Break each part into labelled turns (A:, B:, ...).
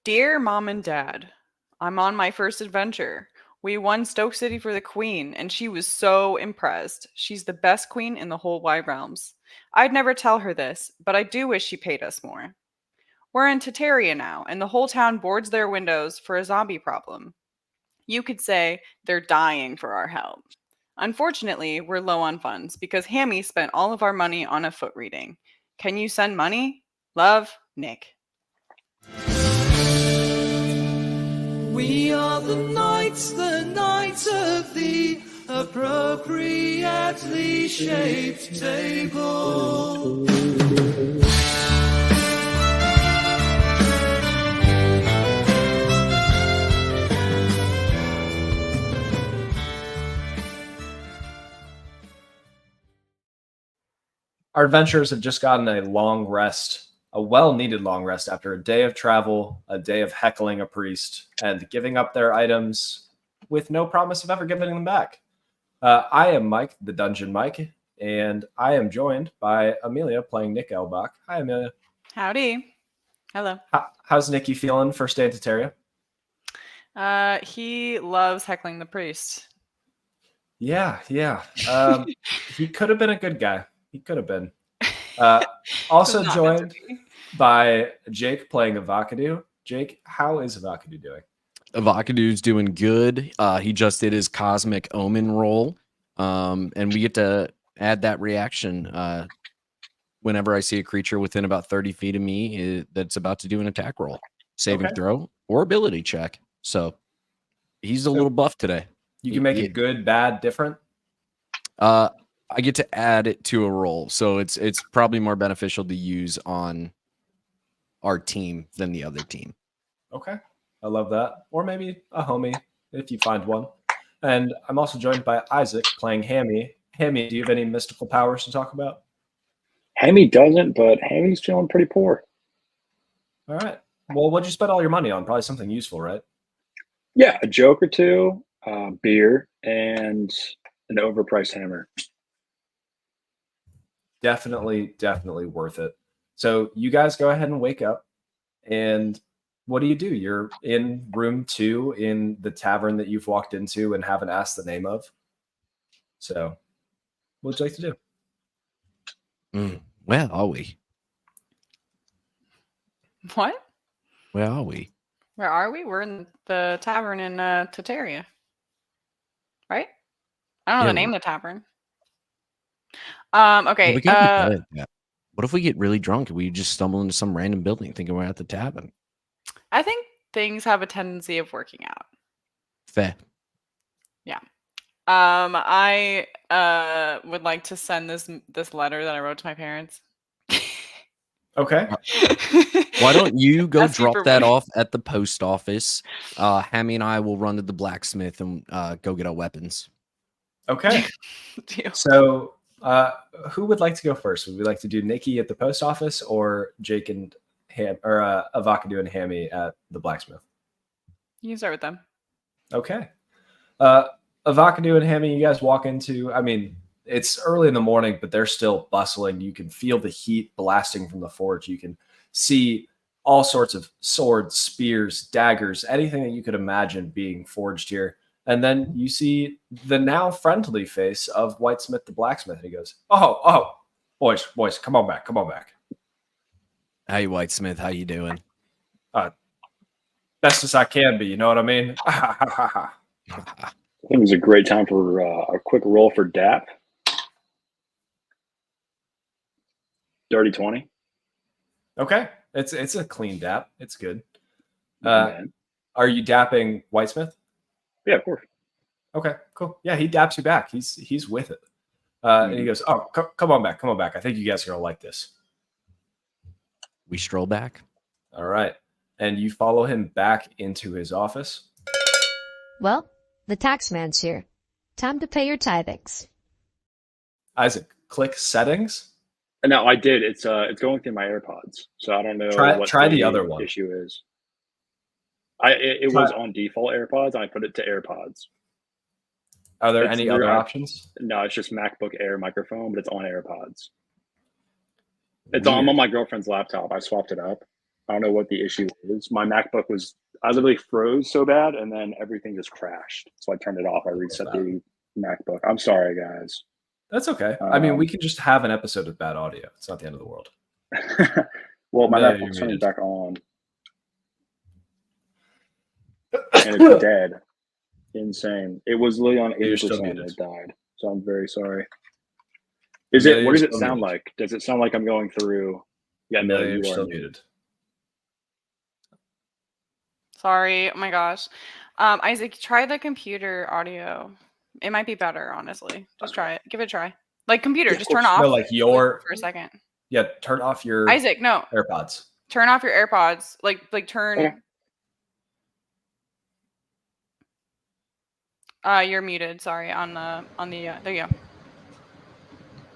A: Dear Mom and Dad, I'm on my first adventure. We won Stoke City for the Queen, and she was so impressed. She's the best queen in the whole wide realms. I'd never tell her this, but I do wish she paid us more. We're in Tateria now, and the whole town boards their windows for a zombie problem. You could say they're dying for our help. Unfortunately, we're low on funds because Hammy spent all of our money on a foot reading. Can you send money? Love, Nick.
B: We are the knights of the appropriately shaped table.
C: Our adventurers have just gotten a long rest, a well-needed long rest after a day of travel, a day of heckling a priest, and giving up their items with no promise of ever giving them back. I am Mike, the Dungeon Mike, and I am joined by Amelia playing Nick Elbach. Hi, Amelia.
A: Howdy. Hello.
C: How's Nicky feeling first day in Tateria?
A: He loves heckling the priest.
C: Yeah. He could have been a good guy. He could have been. Also joined by Jake playing Avocado. Jake, how is Avocado doing?
D: Avocadu's doing good. He just did his Cosmic Omen roll. And we get to add that reaction whenever I see a creature within about 30 feet of me that's about to do an attack roll, saving throw, or ability check. So he's a little buff today.
C: You can make it good, bad, different?
D: I get to add it to a roll. So it's probably more beneficial to use on our team than the other team.
C: Okay. I love that. Or maybe a homie, if you find one. And I'm also joined by Isaac playing Hammy. Hammy, do you have any mystical powers to talk about?
E: Hammy doesn't, but Hammy's feeling pretty poor.
C: All right. Well, what'd you spend all your money on? Probably something useful, right?
E: Yeah, a joke or two, beer, and an overpriced hammer.
C: Definitely worth it. So you guys go ahead and wake up. And what do? You're in room 2 in the tavern that you've walked into and haven't asked the name of. So what would you like to do?
D: Where are we?
A: What?
D: Where are we?
A: Where are we? We're in the tavern in Tateria. Right? I don't know the name of the tavern. Okay.
D: What if we get really drunk and we just stumble into some random building thinking we're at the tavern?
A: I think things have a tendency of working out.
D: Fair.
A: Yeah. I would like to send this letter that I wrote to my parents.
C: Okay.
D: Why don't you go drop that off at the post office? Hammy and I will run to the blacksmith and go get our weapons.
C: Okay. So who would like to go first? Would we like to do Nikki at the post office or Jake and Avocado and Hammy at the blacksmith?
A: You can start with them.
C: Okay. Avocado and Hammy, you guys walk into, it's early in the morning, but they're still bustling. You can feel the heat blasting from the forge. You can see all sorts of swords, spears, daggers, anything that you could imagine being forged here. And then you see the now friendly face of Whitesmith the blacksmith. And he goes, oh, boys, come on back.
D: Hey, Whitesmith, how you doing?
C: Best as I can be, you know what I mean?
E: I think it was a great time for a quick roll for DAP. Dirty 20.
C: Okay. It's a clean DAP. It's good. Are you dapping Whitesmith?
E: Yeah, of course.
C: Okay, cool. Yeah, he daps you back. He's with it. And he goes, oh, come on back. I think you guys are going to like this.
D: We stroll back.
C: All right. And you follow him back into his office.
F: Well, the taxman's here. Time to pay your tithings.
C: Isaac, click settings.
E: No, I did. It's going through my AirPods, so I don't know what
C: try the other one.
E: Issue is. It was on default AirPods, and I put it to AirPods.
C: Are there any other options?
E: No, it's just MacBook Air microphone, but it's on AirPods. I'm on my girlfriend's laptop. I swapped it up. I don't know what the issue is. My MacBook I literally froze so bad, and then everything just crashed. So I turned it off. I reset the MacBook. I'm sorry, guys.
C: That's okay. I mean, we can just have an episode with bad audio. It's not the end of the world.
E: Well, my
C: Amelia,
E: MacBook's
C: you're
E: turning
C: muted.
E: back on, and it's dead. Insane. It was literally on
C: You're still
E: 80%.
C: muted.
E: It died. So I'm very sorry.
C: Amelia,
E: What does
C: you're
E: it
C: still
E: sound
C: muted.
E: like? Does it sound like I'm going through? Yeah, no,
C: Amelia, you're
E: you are
C: still
E: muted.
C: muted.
A: Sorry. Oh my gosh. Isaac, try the computer audio. It might be better, honestly. Just try it. Give it a try. Like computer,
C: Yeah, of
A: just turn
C: course.
A: off
C: No, like your
A: for a second.
C: yeah. Turn off your
A: Isaac, no.
C: AirPods.
A: Turn off your AirPods. Like turn.
E: Okay.
A: You're muted. Sorry. On the there you go.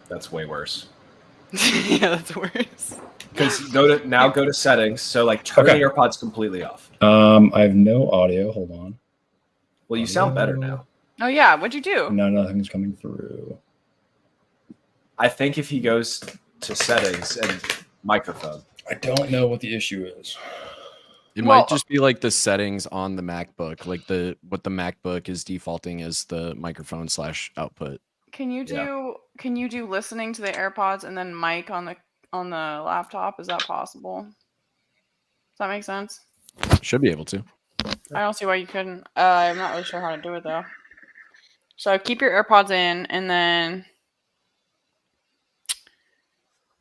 C: That's way worse.
A: Yeah, that's worse.
C: Because go to settings. So like turn
G: Okay.
C: the AirPods completely off.
G: I have no audio. Hold on.
C: Well, you sound better now.
A: Oh yeah, what'd you do?
G: No, nothing's coming through.
C: I think if he goes to settings and microphone.
G: I don't know what the issue is.
D: It
A: Well-
D: might just be like the settings on the MacBook, like what the MacBook is defaulting as the microphone / output.
A: Can you do listening to the AirPods and then mic on the laptop? Is that possible? Does that make sense?
D: Should be able to.
A: I don't see why you couldn't. I'm not really sure how to do it though. So keep your AirPods in, and then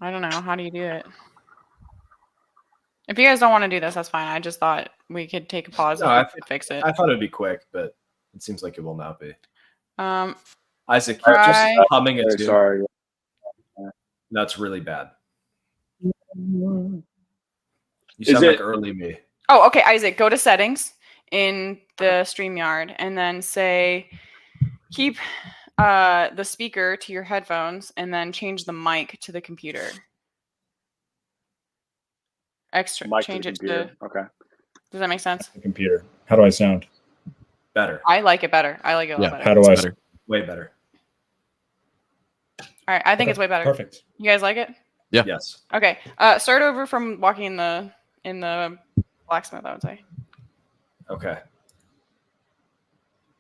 A: I don't know. How do you do it? If you guys don't want to do this, that's fine. I just thought we could take a pause
C: No,
A: and we could fix it.
C: I thought it'd be quick, but it seems like it will not be. Isaac,
A: Try-
C: you're just humming a
E: Very
C: tune.
E: sorry.
C: That's really bad. You
E: Is
C: sound like
E: it-
C: early me.
A: Oh, okay, Isaac, go to settings in the StreamYard and then say keep the speaker to your headphones and then change the mic to the computer.
E: Mic to
A: Change
E: the
A: it
E: computer.
A: to.
E: Okay.
A: Does that make sense?
G: The computer. How do I sound?
C: Better.
A: I like it better. I like it a lot
D: Yeah,
A: better.
G: How do
D: it's
G: I?
D: better.
C: Way better.
A: All right, I think
G: Okay,
A: it's way better.
G: Perfect.
A: You guys like it?
D: Yeah.
C: Yes.
A: Okay. Start over from walking in the blacksmith, I would say.
C: Okay.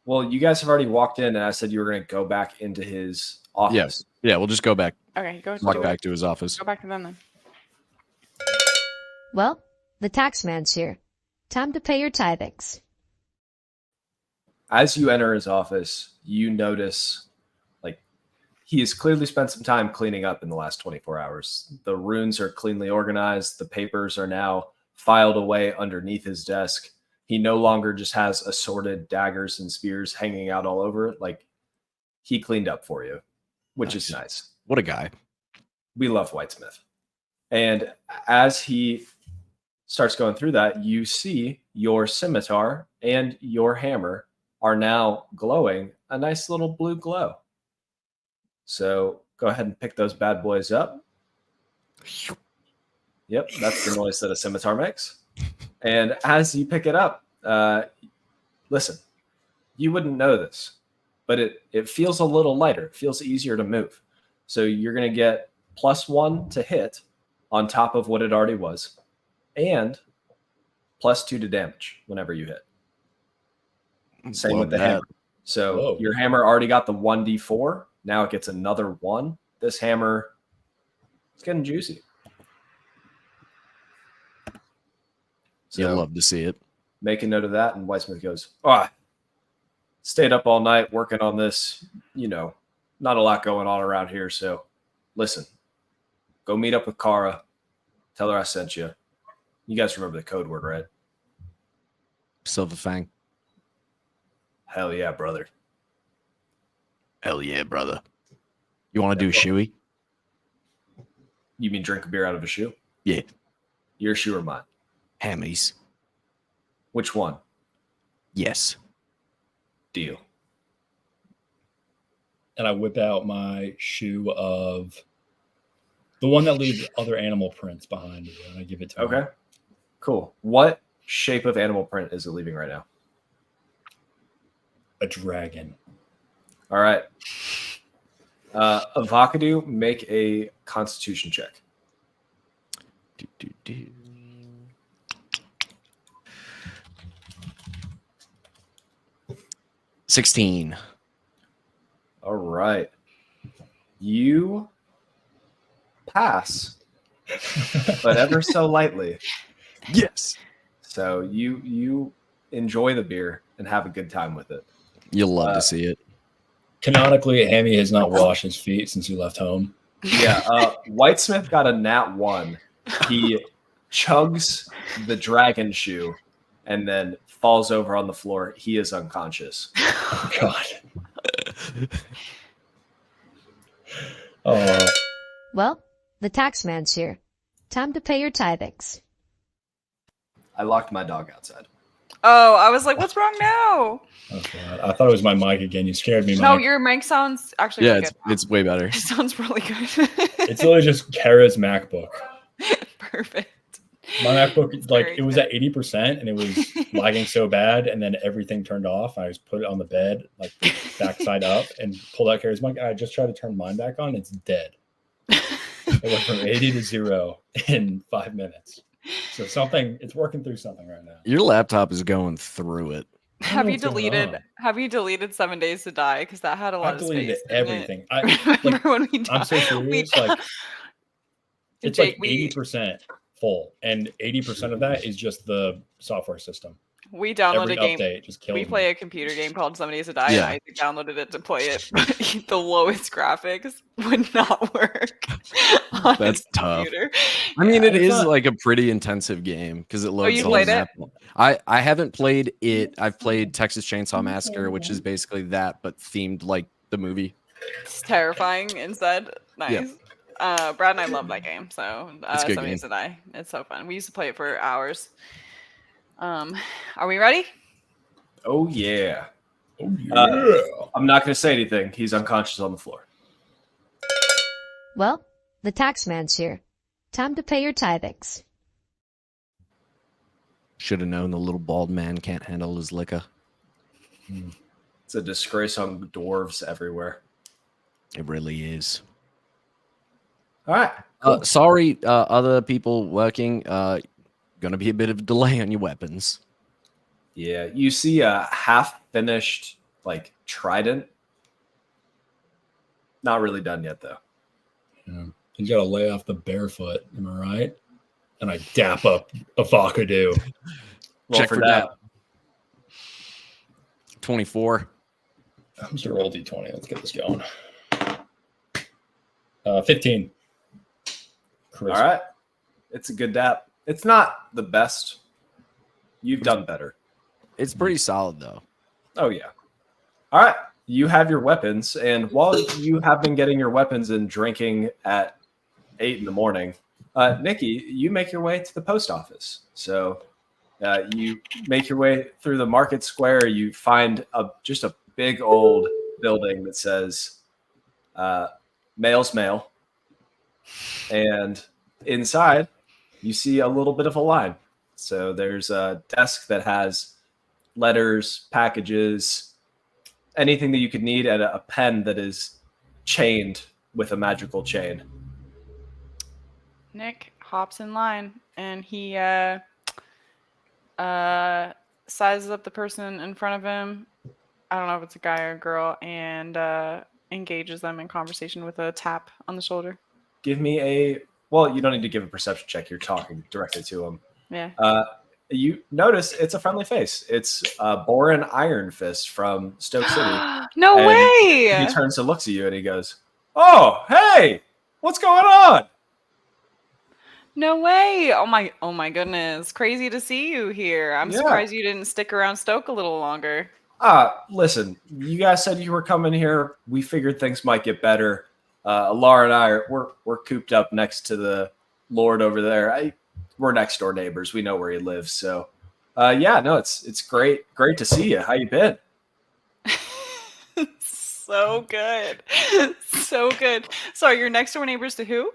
C: Well, you guys have already walked in, and I said you were going to go back into his office.
D: Yes. Yeah, we'll just go back.
A: Okay,
D: Walk back to his office.
A: Go back to them then.
F: Well, the taxman's here. Time to pay your tithings.
C: As you enter his office, you notice like he has clearly spent some time cleaning up in the last 24 hours. The runes are cleanly organized. The papers are now filed away underneath his desk. He no longer just has assorted daggers and spears hanging out all over it. Like he cleaned up for you, which is nice.
D: What a guy.
C: We love Whitesmith. And as he starts going through that, you see your scimitar and your hammer are now glowing a nice little blue glow. So go ahead and pick those bad boys up. Yep, that's the noise that a scimitar makes. And as you pick it up, listen, you wouldn't know this, but it feels a little lighter. It feels easier to move. So you're going to get +1 to hit on top of what it already was, and +2 to damage whenever you hit. Same
D: Love
C: with the
D: that.
C: hammer. So
G: Whoa.
C: your hammer already got the 1d4. Now it gets another 1. This hammer, it's getting juicy.
D: You'll
C: So
D: love to see it.
C: make a note of that. And Whitesmith goes, stayed up all night working on this. You know, not a lot going on around here. So listen, go meet up with Kara. Tell her I sent you. You guys remember the code word, right?
D: Silver Fang.
C: Hell yeah, brother.
D: Hell yeah, brother. You want to do a shoey?
C: You mean drink a beer out of a shoe?
D: Yeah.
C: Your shoe or mine?
D: Hammies.
C: Which one?
D: Yes.
C: Deal.
G: And I whip out my shoe of the one that leaves other animal prints behind me, and I give it to him.
C: Okay. Cool. What shape of animal print is it leaving right now?
G: A dragon.
C: All right. Avocado, make a constitution check.
D: 16.
C: All right. You pass, but ever so lightly.
D: Yes.
C: So you enjoy the beer and have a good time with it.
D: You'll love to see it.
G: Canonically, Hammy has not washed his feet since he left home.
C: Yeah. Whitesmith got a nat 1. He chugs the dragon shoe and then falls over on the floor. He is unconscious.
G: Oh, God. Oh,
F: Well, the taxman's here. Time to pay your tithings.
C: I locked my dog outside.
A: Oh, I was like, what's wrong now?
G: oh God. I thought it was my mic again. You scared me,
A: No,
G: Mike.
A: your mic sounds actually
D: Yeah,
A: really good.
D: it's way better.
A: It sounds really good.
G: It's literally just Kara's MacBook.
A: Perfect.
G: My MacBook, like,
A: Very
G: it was
A: good.
G: at 80% and it was lagging so bad, and then everything turned off. I just put it on the bed, like backside up, and pulled out Kara's mic. I just tried to turn mine back on. It's dead. It went from 80 to 0 in 5 minutes. So it's working through something right now.
D: Your laptop is going through it.
A: Have you
G: what's going
A: deleted?
G: on.
A: Have you deleted 7 Days to Die? Because that had a lot
G: I've
A: of
G: deleted
A: space. didn't it?
G: everything. I
A: Remember
G: like,
A: when we
G: I'm so
A: we
G: serious. Like, it's
A: Jake,
G: like 80% full, and 80% of that is just the software system.
A: we downloaded
G: Every
A: a game.
G: update just kills
A: We
G: me.
A: play a computer game called 7 Days to Die,
D: Yeah.
A: and I downloaded it to play it. But the lowest graphics would not work on
D: That's
A: its
D: tough.
A: computer.
D: I mean, it
G: it's
D: is
G: not-
D: like a pretty intensive game because it loads
A: you
D: the whole
A: played it?
D: map. I haven't played it. I've played Texas Chainsaw Massacre, which is basically that, but themed like the movie.
A: It's terrifying instead. Nice. Brad and I love that game. So
D: It's a good
A: 7 Days
D: game.
A: to Die. It's so fun. We used to play it for hours. Are we ready?
C: Oh, yeah.
G: Oh, yeah.
C: I'm not going to say anything. He's unconscious on the floor.
F: Well, the taxman's here. Time to pay your tithings.
D: Should have known the little bald man can't handle his liquor.
C: It's a disgrace on dwarves everywhere.
D: It really is.
C: All right. Cool.
D: Sorry, other people working. Gonna be a bit of a delay on your weapons.
C: Yeah, you see a half-finished, like, trident. Not really done yet, though.
G: Yeah. You got to lay off the barefoot. Am I right? And I dap up a Vakadu.
C: Roll
D: Check for
C: that.
D: 24.
G: I'm just going to roll D20. Let's get this going. 15.
C: All right. It's a good dap. It's not the best. You've done better.
D: It's pretty solid though.
C: Oh, yeah. All right. You have your weapons. And while you have been getting your weapons and drinking at 8 in the morning, Nikki, you make your way to the post office. So you make your way through the market square. You find just a big old building that says mail's mail. And inside, you see a little bit of a line. So there's a desk that has letters, packages, anything that you could need, and a pen that is chained with a magical chain.
A: Nick hops in line and he sizes up the person in front of him. I don't know if it's a guy or a girl, and engages them in conversation with a tap on the shoulder.
C: Give me well, you don't need to give a perception check. You're talking directly to him.
A: Yeah.
C: You notice it's a friendly face. It's Borin Iron Fist from Stoke City.
A: No
C: And
A: way!
C: He turns and looks at you and he goes, "Oh, hey, what's going on?"
A: No way! Oh my goodness! Crazy to see you here. I'm
C: Yeah.
A: surprised you didn't stick around Stoke a little longer.
C: Listen, you guys said you were coming here. We figured things might get better. Laura and I we're cooped up next to the Lord over there. We're next door neighbors. We know where he lives. So, yeah, no, it's great to see you. How you been?
A: So good, so good. Sorry, your next door neighbors to who?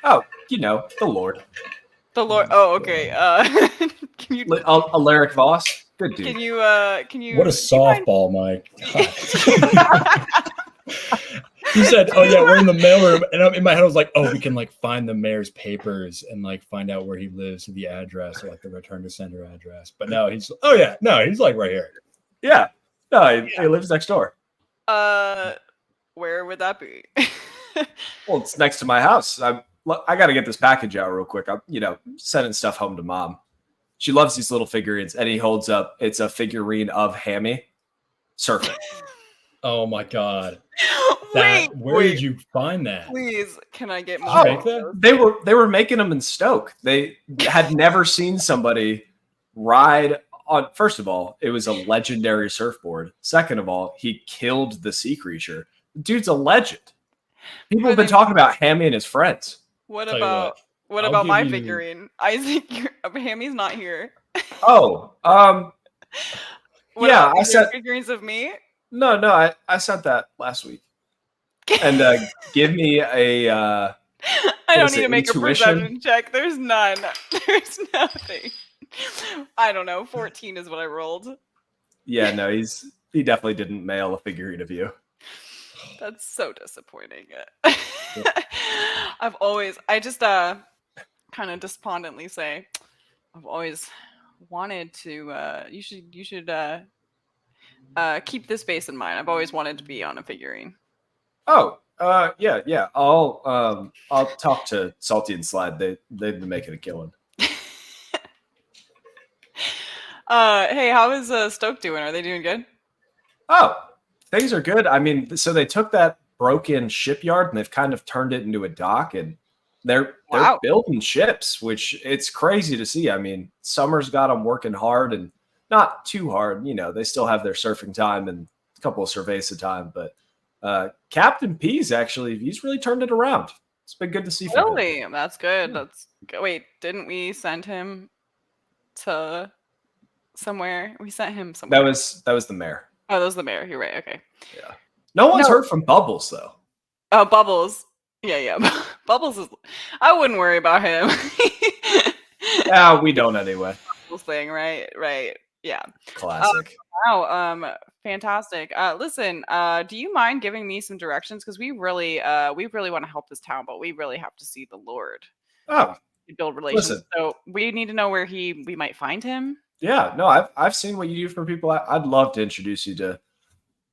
C: Oh, the Lord.
A: The Lord. Oh, okay. Can you
C: Alaric Voss. Good dude.
A: can you
G: What a softball, Mike. God. He said, "Oh yeah, we're in the mailroom," and in my head I was like, "Oh, we can like find the mayor's papers and like find out where he lives, the address, or like the return to sender address." But no, he's like right here.
C: Yeah. No, he lives next door.
A: Where would that be?
C: Well, it's next to my house. I got to get this package out real quick. I'm, sending stuff home to mom. She loves these little figurines, and he holds up. It's a figurine of Hammy surfing.
G: Oh my god!
A: Wait,
G: Where did you find that?
A: Please, can I get
G: Did
A: more?
G: you make that?
C: They were making them in Stoke. They had never seen somebody ride on. First of all, it was a legendary surfboard. Second of all, he killed the sea creature. The dude's a legend. People have been talking about Hammy and his friends.
A: What
G: Tell you
A: about
G: what, I'll
A: about
G: give
A: my
G: you-
A: figurine? Isaac, Hammy's not here.
C: Oh,
A: What
C: yeah,
A: about
C: I
A: your
C: said
A: figurines of me.
C: no. I sent that last week. And give me a.
A: I
C: what
A: don't
C: is
A: need to
C: it,
A: make
C: intuition?
A: a perception check. There's none. There's nothing. I don't know. 14 is what I rolled.
C: Yeah, no, he definitely didn't mail a figurine of you.
A: That's so disappointing. I just kind of despondently say, I've always wanted to. You should keep this base in mind. I've always wanted to be on a figurine.
C: Oh, yeah. I'll talk to Salty and Slide. They've been making a killing.
A: Hey, how is Stoke doing? Are they doing good?
C: Oh, things are good. I mean, so they took that broken shipyard and they've kind of turned it into a dock, and they're
A: Wow.
C: building ships, which it's crazy to see. I mean, summer's got them working hard and not too hard. They still have their surfing time and a couple of surveys a time, but Captain P's actually, he's really turned it around. It's been good to see. From him.
A: Really? That's good.
C: Yeah.
A: Wait, didn't we send him to somewhere? We sent him somewhere.
C: That was the mayor.
A: Oh, that was the mayor. You're right. Okay.
C: Yeah. No one's
A: No.
C: heard from Bubbles though.
A: Oh, Bubbles. Yeah. Bubbles is. I wouldn't worry about him.
C: Yeah, we don't anyway.
A: Bubbles thing, right? Right. Yeah.
C: Classic.
A: Wow. Fantastic. Listen. Do you mind giving me some directions? Because we really want to help this town, but we really have to see the Lord.
C: Oh,
A: Build relations.
C: Listen.
A: So we need to know where we might find him.
C: yeah. No, I've seen what you do for people. I'd love to introduce you to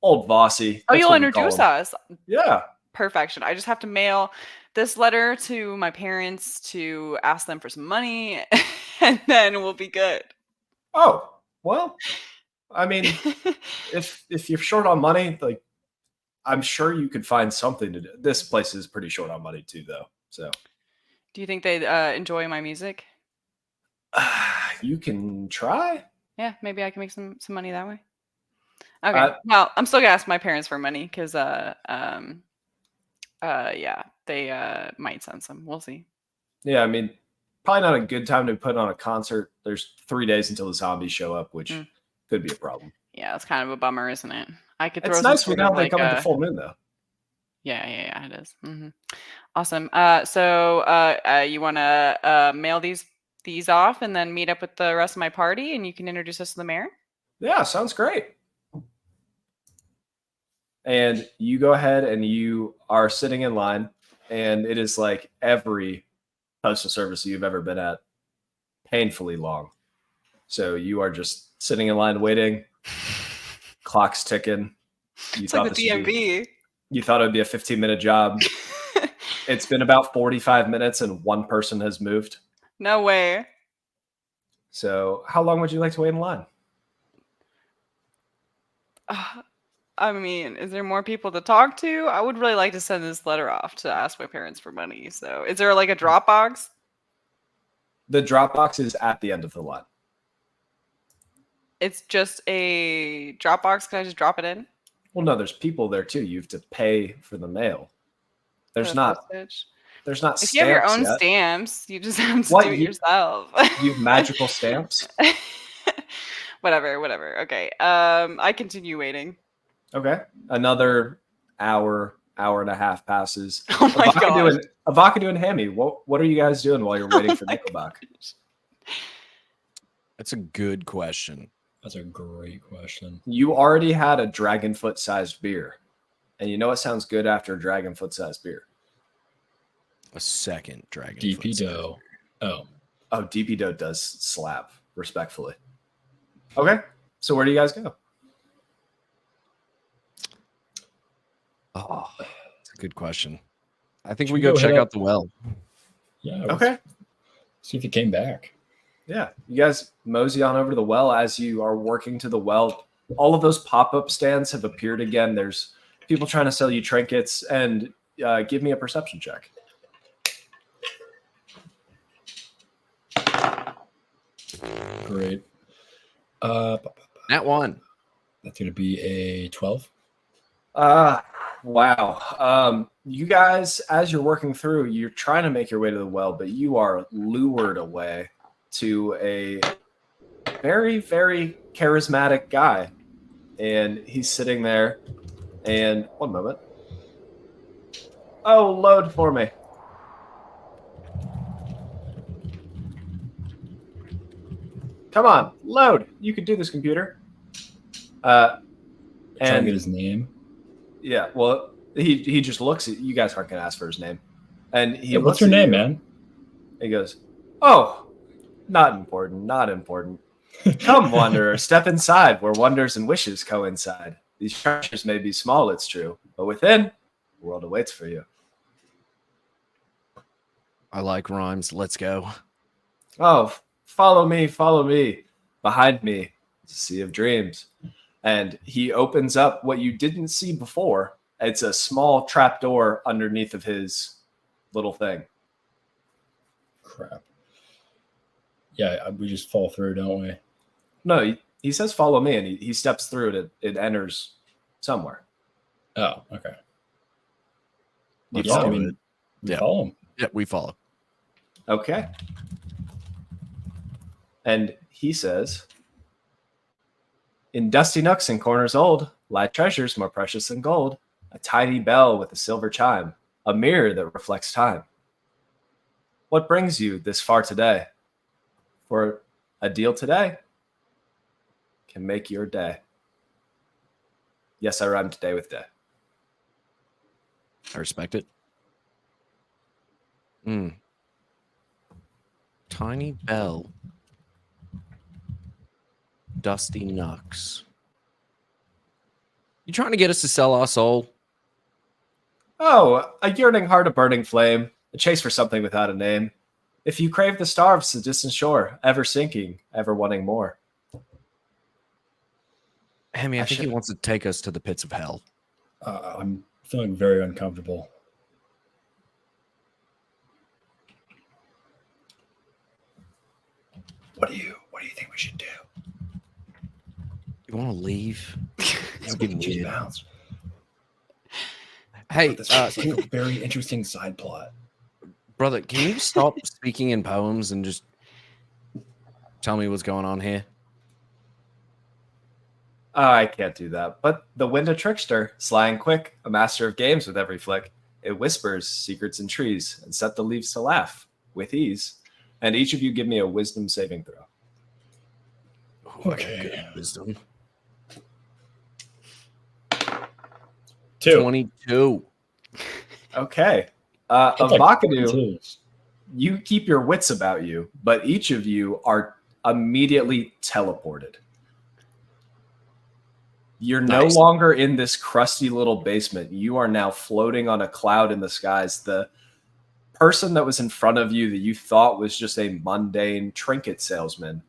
C: old Vossi.
A: Oh,
C: That's
A: you'll
C: what we call
A: introduce
C: him.
A: us.
C: Yeah.
A: Perfection. I just have to mail this letter to my parents to ask them for some money, and then we'll be good.
C: Oh, well, I mean, if you're short on money, like I'm sure you could find something to do. This place is pretty short on money too, though. So
A: Do you think they'd enjoy my music?
C: you can try.
A: Yeah, maybe I can make some money that way. Okay. Well, I'm still gonna ask my parents for money because yeah, they might send some. We'll see.
C: Yeah, I mean, probably not a good time to put on a concert. There's 3 days until the zombies show up, which could be a problem.
A: Yeah, it's kind of a bummer, isn't it? I could throw
C: It's
A: some
C: nice
A: sort
C: when
A: of
C: they
A: like
C: come into full moon, though.
A: Yeah, it is. Awesome. So you want to mail these off and then meet up with the rest of my party, and you can introduce us to the mayor.
C: Yeah, sounds great. And you go ahead and you are sitting in line, and it is like every postal service you've ever been at, painfully long. So you are just sitting in line waiting, clock's ticking.
A: It's like the DMV.
C: You thought it would be a 15-minute job. It's been about 45 minutes and one person has moved.
A: No way.
C: So how long would you like to wait in line?
A: I mean, is there more people to talk to? I would really like to send this letter off to ask my parents for money. So is there like a Dropbox?
C: The Dropbox is at the end of the line.
A: It's just a Dropbox. Can I just drop it in?
C: Well, no, there's people there too. You have to pay for the mail. There's
A: The
C: not.
A: postage?
C: There's not.
A: If you have your own
C: yet.
A: stamps, you just have to
C: What,
A: do it
C: you-
A: yourself.
C: You have magical stamps.
A: Whatever. Okay. I continue waiting.
C: Okay. Another hour and a half passes.
A: Oh my god.
C: Avocado and Hammy, what are you guys doing while you're waiting for
A: my
C: Nickelback?
D: That's a good question.
G: That's a great question.
C: You already had a dragonfoot sized beer. And you know what sounds good after a dragonfoot sized beer?
D: A second dragon.
G: DP dough. Oh,
C: Oh, DP Dough does slap, respectfully. Okay. So where do you guys go?
D: Oh, that's a good question. I think
G: Should
D: we
G: we
D: go
G: go
D: check
G: hit
D: out
G: up-
D: the well.
G: Yeah. let's
C: Okay.
G: See if he came back.
C: Yeah, you guys mosey on over to the well. As you are working to the well, all of those pop-up stands have appeared again. There's people trying to sell you trinkets, and give me a perception check.
G: Great.
D: That one.
G: That's going to be a 12.
C: Wow. You guys, as you're working through, you're trying to make your way to the well, but you are lured away to a very, very charismatic guy. And he's sitting there, and one moment. Oh, load for me. Come on, load. You can do this, computer.
G: Trying to
C: And
G: get his name.
C: yeah, well, he just looks at you guys. Aren't gonna ask for his name, and he
G: Hey,
C: looks
G: what's your
C: at
G: name,
C: you.
G: man?
C: He goes, "Oh, not important, not important. Come, wanderer, step inside, where wonders and wishes coincide. These treasures may be small, it's true, but within, the world awaits for you."
D: I like rhymes. Let's go.
C: Oh, follow me, follow me. Behind me, it's a sea of dreams. And he opens up what you didn't see before. It's a small trapdoor underneath of his little thing.
G: Crap. Yeah, we just fall through, don't we?
C: No, he says, follow me, and he steps through it. It enters somewhere.
G: Oh, okay.
D: Let's
G: Yeah, I
D: do
G: mean,
D: it.
G: we
D: Yeah.
G: follow him.
D: Yeah, we follow.
C: Okay. And he says, in dusty nooks and corners old lie treasures more precious than gold, a tiny bell with a silver chime, a mirror that reflects time. What brings you this far today? For a deal today can make your day. Yes, I rhymed today with day.
D: I respect it. Tiny bell. Dusty Nux. You trying to get us to sell our soul?
C: Oh, a yearning heart, a burning flame, a chase for something without a name. If you crave the starves, the distant shore, ever sinking, ever wanting more.
D: Hemi, I
C: I
D: think he
C: should-
D: wants to take us to the pits of hell.
G: I'm feeling very uncomfortable. What do you think we should do?
D: You want to leave? It's getting
G: Just
D: weird.
G: bounce.
D: Hey,
G: This is like a very interesting side plot.
D: brother, can you stop speaking in poems and just tell me what's going on here?
C: I can't do that. But the wind a trickster, sly and quick, a master of games with every flick. It whispers secrets in trees and set the leaves to laugh with ease. And each of you give me a wisdom saving throw.
G: Okay.
D: Good wisdom.
G: 2.
D: 22.
C: Okay.
G: That's like
C: Avocado,
G: 22.
C: you keep your wits about you, but each of you are immediately teleported. You're
D: Nice.
C: no longer in this crusty little basement. You are now floating on a cloud in the skies. The person that was in front of you that you thought was just a mundane trinket salesman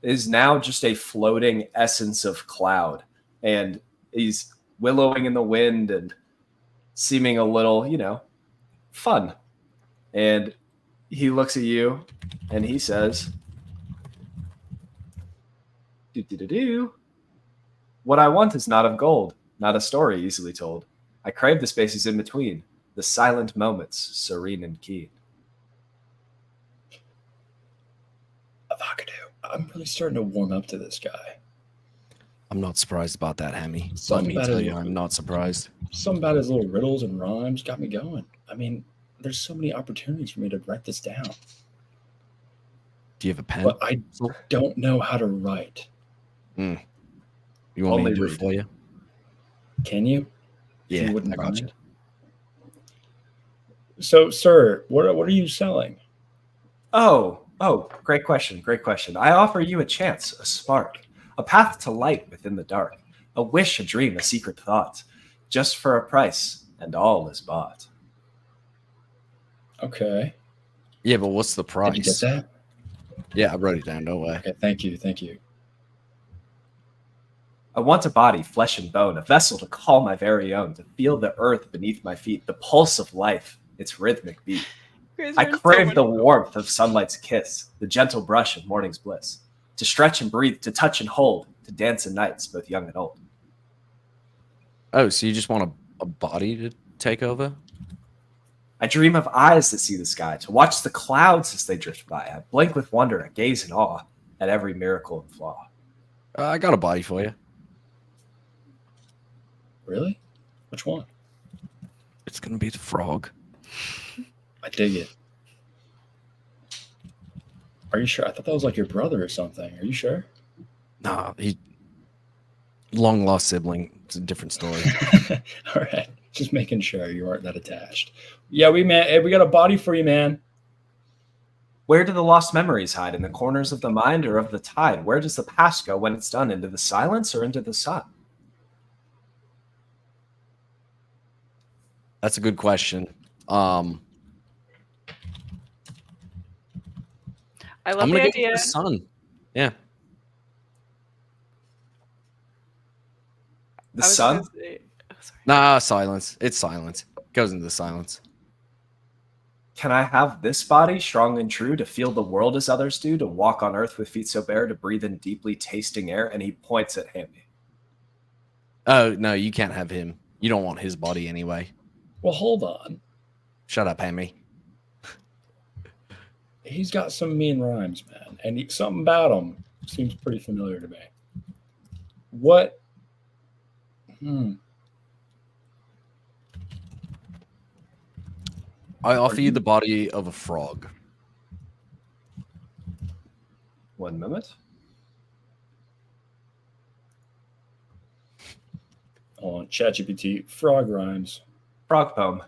C: is now just a floating essence of cloud. And he's willowing in the wind and seeming a little, fun. And he looks at you and he says, do. What I want is not of gold, not a story easily told. I crave the spaces in between, the silent moments, serene and keen.
G: Avocado. I'm really starting to warm up to this guy.
D: I'm not surprised about that, Hemi. Let
G: Something
D: me
G: about
D: tell
G: it.
D: you, I'm not surprised.
G: Something about his little riddles and rhymes got me going. I mean, there's so many opportunities for me to write this down,
D: Do you have a pen?
G: but I don't know how to write.
D: You want me
C: Only
D: to do
C: read.
D: it for you?
G: Can you? If
D: Yeah,
G: you wouldn't
D: I got you.
G: mind. So, sir, what are you selling?
C: Oh, great question. Great question. I offer you a chance, a spark, a path to light within the dark, a wish, a dream, a secret thought. just for a price, and all is bought.
G: Okay.
D: Yeah, but what's the
G: Did you get
D: price?
G: that?
D: Yeah, I wrote it down. Don't worry.
G: Okay. Thank you. Thank you.
C: I want a body, flesh and bone, a vessel to call my very own, to feel the earth beneath my feet, the pulse of life, its rhythmic beat.
A: You guys
C: I
A: are in so
C: crave
A: much
C: the
A: trouble.
C: warmth of sunlight's kiss, the gentle brush of morning's bliss, to stretch and breathe, to touch and hold, to dance in nights, both young and old.
D: Oh, so you just want a body to take over?
C: I dream of eyes that see the sky, to watch the clouds as they drift by. I blink with wonder, I gaze in awe at every miracle and flaw.
D: I got a body for you.
G: Really? Which one?
D: It's gonna be the frog.
G: I dig it. Are you sure? I thought that was like your brother or something. Are you sure?
D: Nah, he long lost sibling. It's a different story.
G: All right. Just making sure you aren't that attached. Yeah, we got a body for you, man.
C: Where do the lost memories hide? In the corners of the mind or of the tide? Where does the past go when it's done? Into the silence or into the sun?
D: That's a good question. I'm
A: I love
D: gonna
A: the
D: go
A: idea.
D: with the sun. Yeah.
C: The
A: I was
C: sun?
A: gonna say- oh, sorry.
D: Nah, silence. It's silence. Goes into the silence.
C: Can I have this body, strong and true, to feel the world as others do, to walk on earth with feet so bare, to breathe in deeply tasting air? And he points at Hammy.
D: Oh no, you can't have him. You don't want his body anyway.
G: Well, hold on.
D: Shut up, Hammy.
G: He's got some mean rhymes, man. And something about him seems pretty familiar to me. What?
D: I offer you the body of a frog.
C: 1 minute.
G: On ChatGPT, frog rhymes.
C: Frog poem.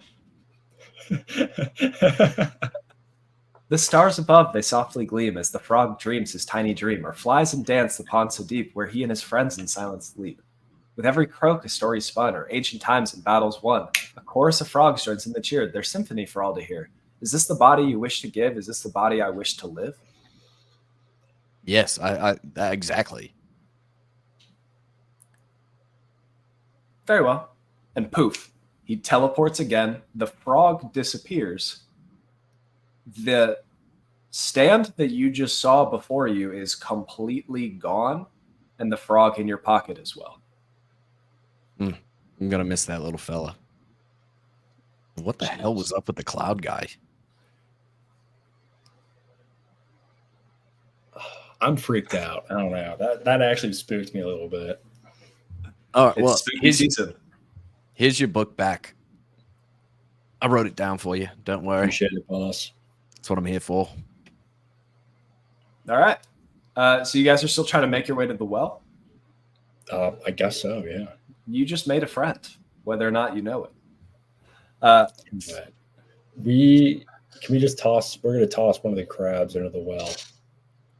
C: The stars above, they softly gleam as the frog dreams his tiny dream, or flies and dance the pond so deep where he and his friends in silence leap. With every croak a story spun, or ancient times and battles won. A chorus of frogs joins in the cheer, their symphony for all to hear. Is this the body you wish to give? Is this the body I wish to live?
D: Yes, I exactly.
C: Very well. And poof, he teleports again. The frog disappears. The stand that you just saw before you is completely gone, and the frog in your pocket as well.
D: I'm gonna miss that little fella. What the hell was up with the cloud guy?
G: I'm freaked out. I don't know. That actually spooked me a little bit.
D: Oh,
C: It's
D: well,
C: spooky season.
D: here's your book back. I wrote it down for you. Don't worry.
G: Appreciate it, boss.
D: That's what I'm here for.
C: All right. So you guys are still trying to make your way to the well?
G: I guess so, yeah.
C: You just made a friend, whether or not you know it.
G: But can we just toss? We're gonna toss one of the crabs into the well.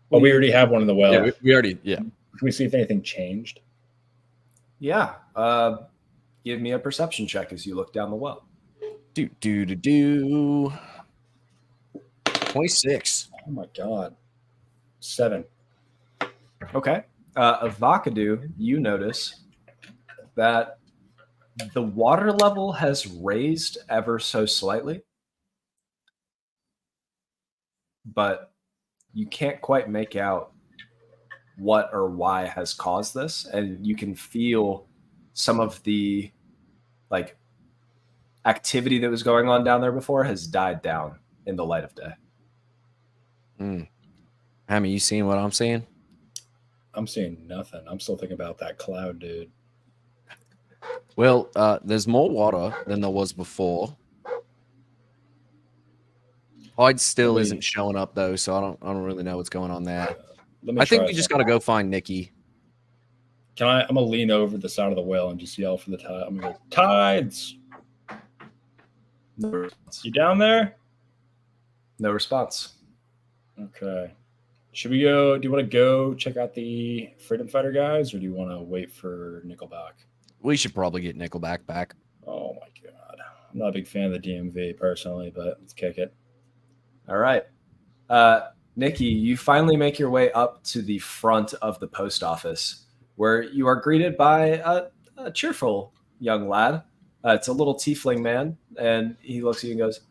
G: Well, we already have one in the well.
D: Yeah, we already. Yeah.
G: Can we see if anything changed?
C: Yeah. Give me a perception check as you look down the well.
D: Do 26.
G: Oh my god. 7.
C: Okay. Avocado, you notice that the water level has raised ever so slightly, but you can't quite make out what or why has caused this, and you can feel some of the like activity that was going on down there before has died down in the light of day.
D: Hammy, you seeing what I'm seeing?
G: I'm seeing nothing. I'm still thinking about that cloud, dude.
D: Well, there's more water than there was before. Hyde still isn't showing up though, so I don't really know what's going on there. I think we just got to go find Nikki.
G: I'm gonna lean over the side of the well and just yell for the tide. I'm gonna go, Tides! You down there?
C: No response.
G: Okay. Should we go? Do you want to go check out the Freedom Fighter guys, or do you want to wait for Nickelback?
D: We should probably get Nickelback back.
G: Oh my god. I'm not a big fan of the DMV personally, but let's kick it.
C: All right. Nikki, you finally make your way up to the front of the post office where you are greeted by a cheerful young lad. It's a little tiefling man, and he looks at you and goes,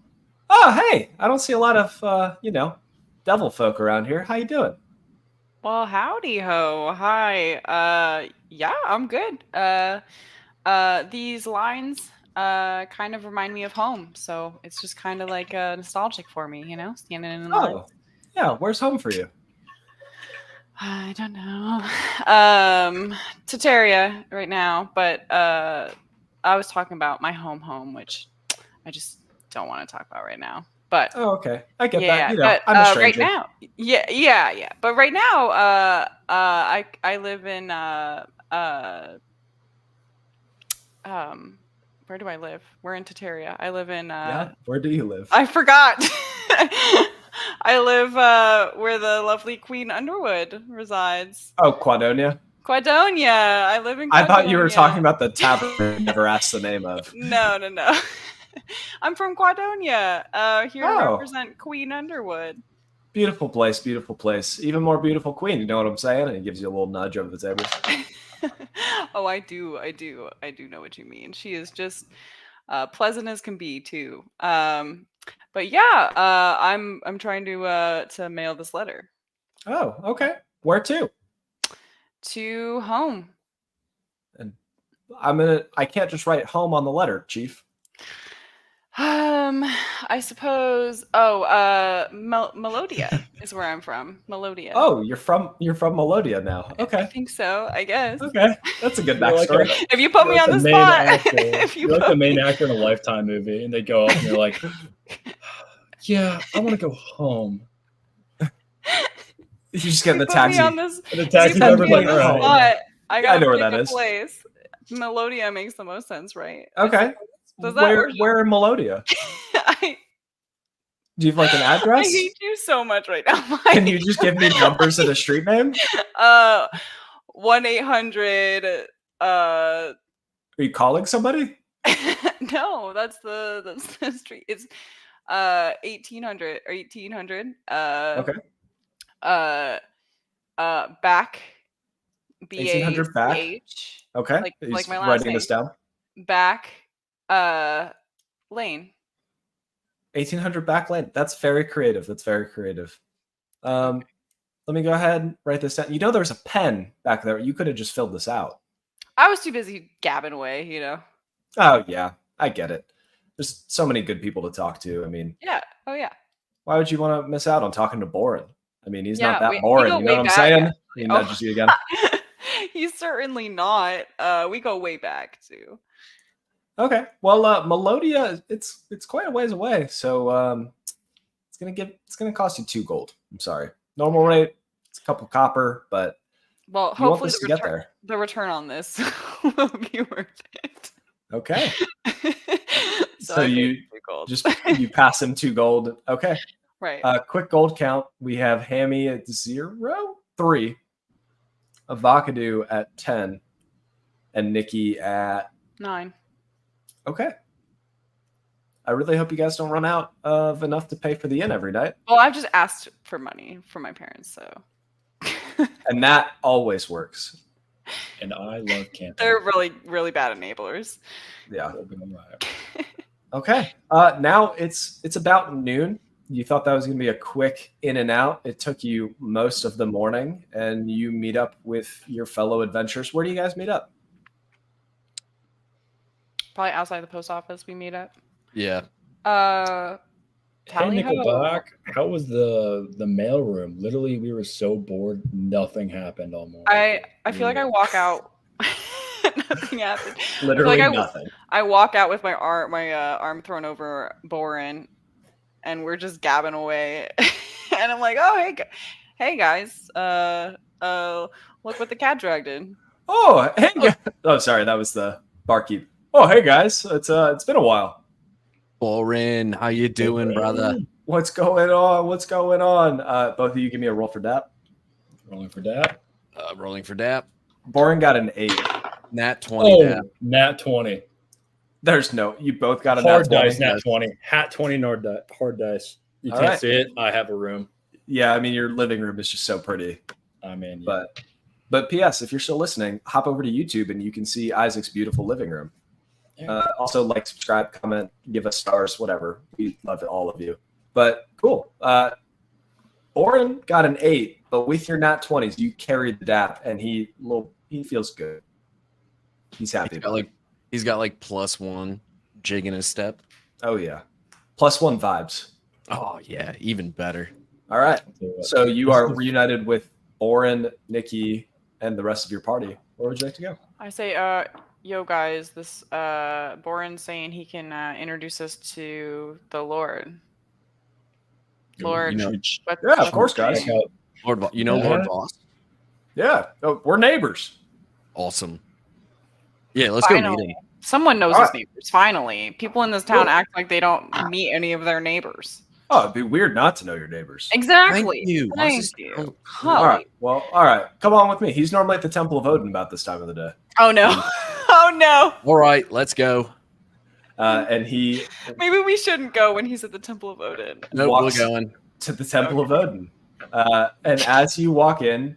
C: "Oh, hey, I don't see a lot of, devil folk around here. How you doing?"
A: Well, howdy ho. Hi. Yeah, I'm good. These lines kind of remind me of home, so it's just kind of like nostalgic for me, standing in line.
C: Oh, yeah. Where's home for you?
A: I don't know. Tateria right now, but I was talking about my home, which I just don't want to talk about right now. But
C: Oh, okay. I get
A: yeah,
C: that.
A: but
C: I'm a
A: right
C: stranger.
A: now, yeah. But right now, I live in where do I live? We're in Tateria. I live in
C: Yeah. Where do you live?
A: I forgot. I live where the lovely Queen Underwood resides.
C: Oh, Quadonia.
A: Quadonia. I live in Quadonia.
C: I thought you were talking about the tavern you never asked the name of.
A: No. I'm from Quadonia. Here to
C: Oh.
A: represent Queen Underwood.
C: Beautiful place, beautiful place. Even more beautiful queen. You know what I'm saying? And he gives you a little nudge over the table.
A: Oh, I do know what you mean. She is just pleasant as can be too. But yeah, I'm trying to mail this letter
C: Oh, okay. Where to?
A: to home.
C: And I can't just write home on the letter, Chief.
A: I suppose. Oh, Melodia is where I'm from. Melodia.
C: Oh, you're from Melodia now.
A: I
C: Okay.
A: think so. I guess.
C: Okay. That's a good
G: You're like
C: backstory.
A: If you put me on the
G: main
A: spot,
G: actor.
A: if you
G: You're like
A: put
G: the main
A: me-
G: actor in a Lifetime movie, and they go up and they're like, "Yeah, I want to go home."
C: You just get in the
A: if you put me
C: taxi.
A: on this,
G: And the
A: if
G: taxi
A: you put
G: driver's
A: me on
G: like,
A: the
G: "All right."
A: spot, I gotta
C: know where
A: pick
C: that
A: a
C: is.
A: place. Melodia makes the most sense, right?
C: Okay.
A: Does that work?
C: Where in Melodia?
A: I
C: Do you have like an address?
A: hate you so much right now.
C: Can you just give me numbers and a street name?
A: 1-800
C: Are you calling somebody?
A: no, that's the street. It's 1800 or 1800
C: Okay.
A: back
C: 1800 back.
A: BACH,
C: Okay.
A: like
C: He's
A: my last
C: writing
A: name.
C: this down.
A: Back lane.
C: 1800 back lane. That's very creative. Let me go ahead and write this down. There's a pen back there. You could have just filled this out.
A: I was too busy gabbing away,
C: Oh, yeah. I get it. There's so many good people to talk to. I mean,
A: Yeah. Oh yeah.
C: why would you want to miss out on talking to Boren? I mean, he's
A: Yeah,
C: not that
A: we
C: boring.
A: go
C: You know
A: way
C: what I'm
A: back,
C: saying?
A: actually.
C: He
A: Oh.
C: nudges you again.
A: He's certainly not. We go way back too.
C: Okay. Well, Melodia, it's quite a ways away. So it's gonna cost you 2 gold. I'm sorry. Normal rate, it's a couple copper, but
A: Well,
C: you want
A: hopefully
C: this to get there.
A: the return on this will be worth it.
C: Okay. So
A: I paid
C: you
A: 2 gold.
C: you pass him 2 gold. Okay.
A: right.
C: Quick gold count. We have Hammy at 0, 3, Avocado at 10, and Nikki at
A: 9.
C: okay. I really hope you guys don't run out of enough to pay for the inn every night.
A: Well, I've just asked for money from my parents, so
C: And that always works.
G: And I love camping.
A: they're really, really bad enablers.
C: Yeah.
G: We'll be all right.
C: Okay. Now it's about noon. You thought that was going to be a quick in and out. It took you most of the morning, and you meet up with your fellow adventurers. Where do you guys meet up?
A: Probably outside the post office we meet up.
D: Yeah.
G: Hey,
A: Tally ho.
G: Nickelback, how was the mail room? Literally, we were so bored. Nothing happened all morning.
A: I feel like I walk out. Nothing happened.
C: Literally
A: I
C: nothing.
A: I walk out with my arm thrown over Boren, and we're just gabbing away. And I'm like, oh hey guys, look what the cat dragged in.
C: Oh, hey. Oh, sorry, that was the barkeep. Oh, hey guys, it's been a while.
D: Boren, how you doing, brother?
C: What's going on? Both of you give me a roll for that.
G: Rolling for that.
D: Rolling for DAP.
C: Boren got an 8.
D: Nat 20.
G: Oh, nat 20.
C: There's no. You both got a
G: Hard
C: nat 20.
G: dice, nat 20. Hat 20, hard dice. You
C: All
G: can't
C: right.
G: see it. I have a room.
C: Yeah, I mean your living room is just so pretty.
G: I mean, yeah.
C: But P.S. If you're still listening, hop over to YouTube and you can see Isaac's beautiful living room. Also, like, subscribe, comment, give us stars, whatever. We love all of you. But cool. Oren got an 8, but with your nat 20s, you carried the DAP, and he feels good. He's happy.
D: He's got like +1 jig in his step.
C: Oh yeah, +1 vibes.
D: Oh yeah, even better.
C: All right. So you are reunited with Oren, Nikki, and the rest of your party. Where would you like to go?
A: I say, yo guys, this Boren's saying he can introduce us to the Lord. Lord,
D: You know,
C: Yeah, of course, guys.
G: Check out-
D: Lord
G: Yeah.
D: Lord Voss?
C: Yeah, we're neighbors.
D: Awesome. Yeah, let's go meet
A: Finally.
D: him.
A: Someone knows
C: All
A: his
C: right.
A: neighbors. Finally, people in this town
C: Cool.
A: act like they don't meet any of their neighbors.
C: Oh, it'd be weird not to know your neighbors.
A: Exactly.
D: Thank you.
A: Thank
D: This is
A: you.
D: so
A: Holy-
C: All right. Well, all right. Come on with me. He's normally at the Temple of Odin about this time of the day.
A: Oh no. Oh no.
D: All right, let's go.
C: And he
A: Maybe we shouldn't go when he's at the Temple of Odin.
D: Nope,
C: walks
D: we're going.
C: to the Temple of Odin. And as you walk in,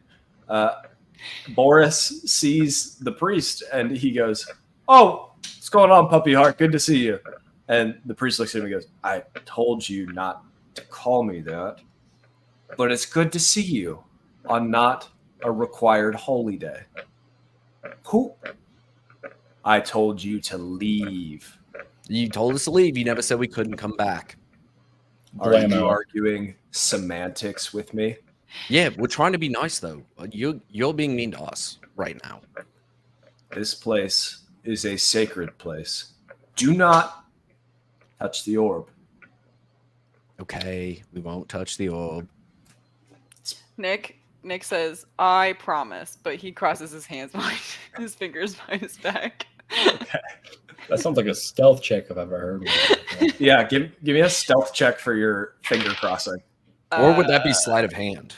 C: Boris sees the priest and he goes, "Oh, what's going on, puppy heart? Good to see you." And the priest looks at him and goes, "I told you not to call me that, but it's good to see you on not a required holy day." Who? I told you to leave.
D: You told us to leave. You never said we couldn't come back.
C: Are you
G: Blammo.
C: arguing semantics with me?
D: Yeah, we're trying to be nice though. You're being mean to us right now.
C: This place is a sacred place. Do not touch the orb.
D: Okay, we won't touch the orb.
A: Nick says, "I promise," but he crosses his hands behind his fingers behind his back.
G: That sounds like a stealth check if I've ever heard one.
C: Yeah, give me a stealth check for your finger crossing.
D: Or would that be sleight of hand?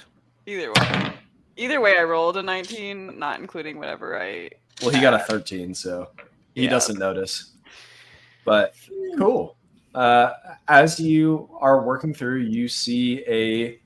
A: Either way. Either way, I rolled a 19, not including whatever I.
C: Well, he got a 13, so he
A: Yeah.
C: doesn't notice. But cool. As you are working through, you see a,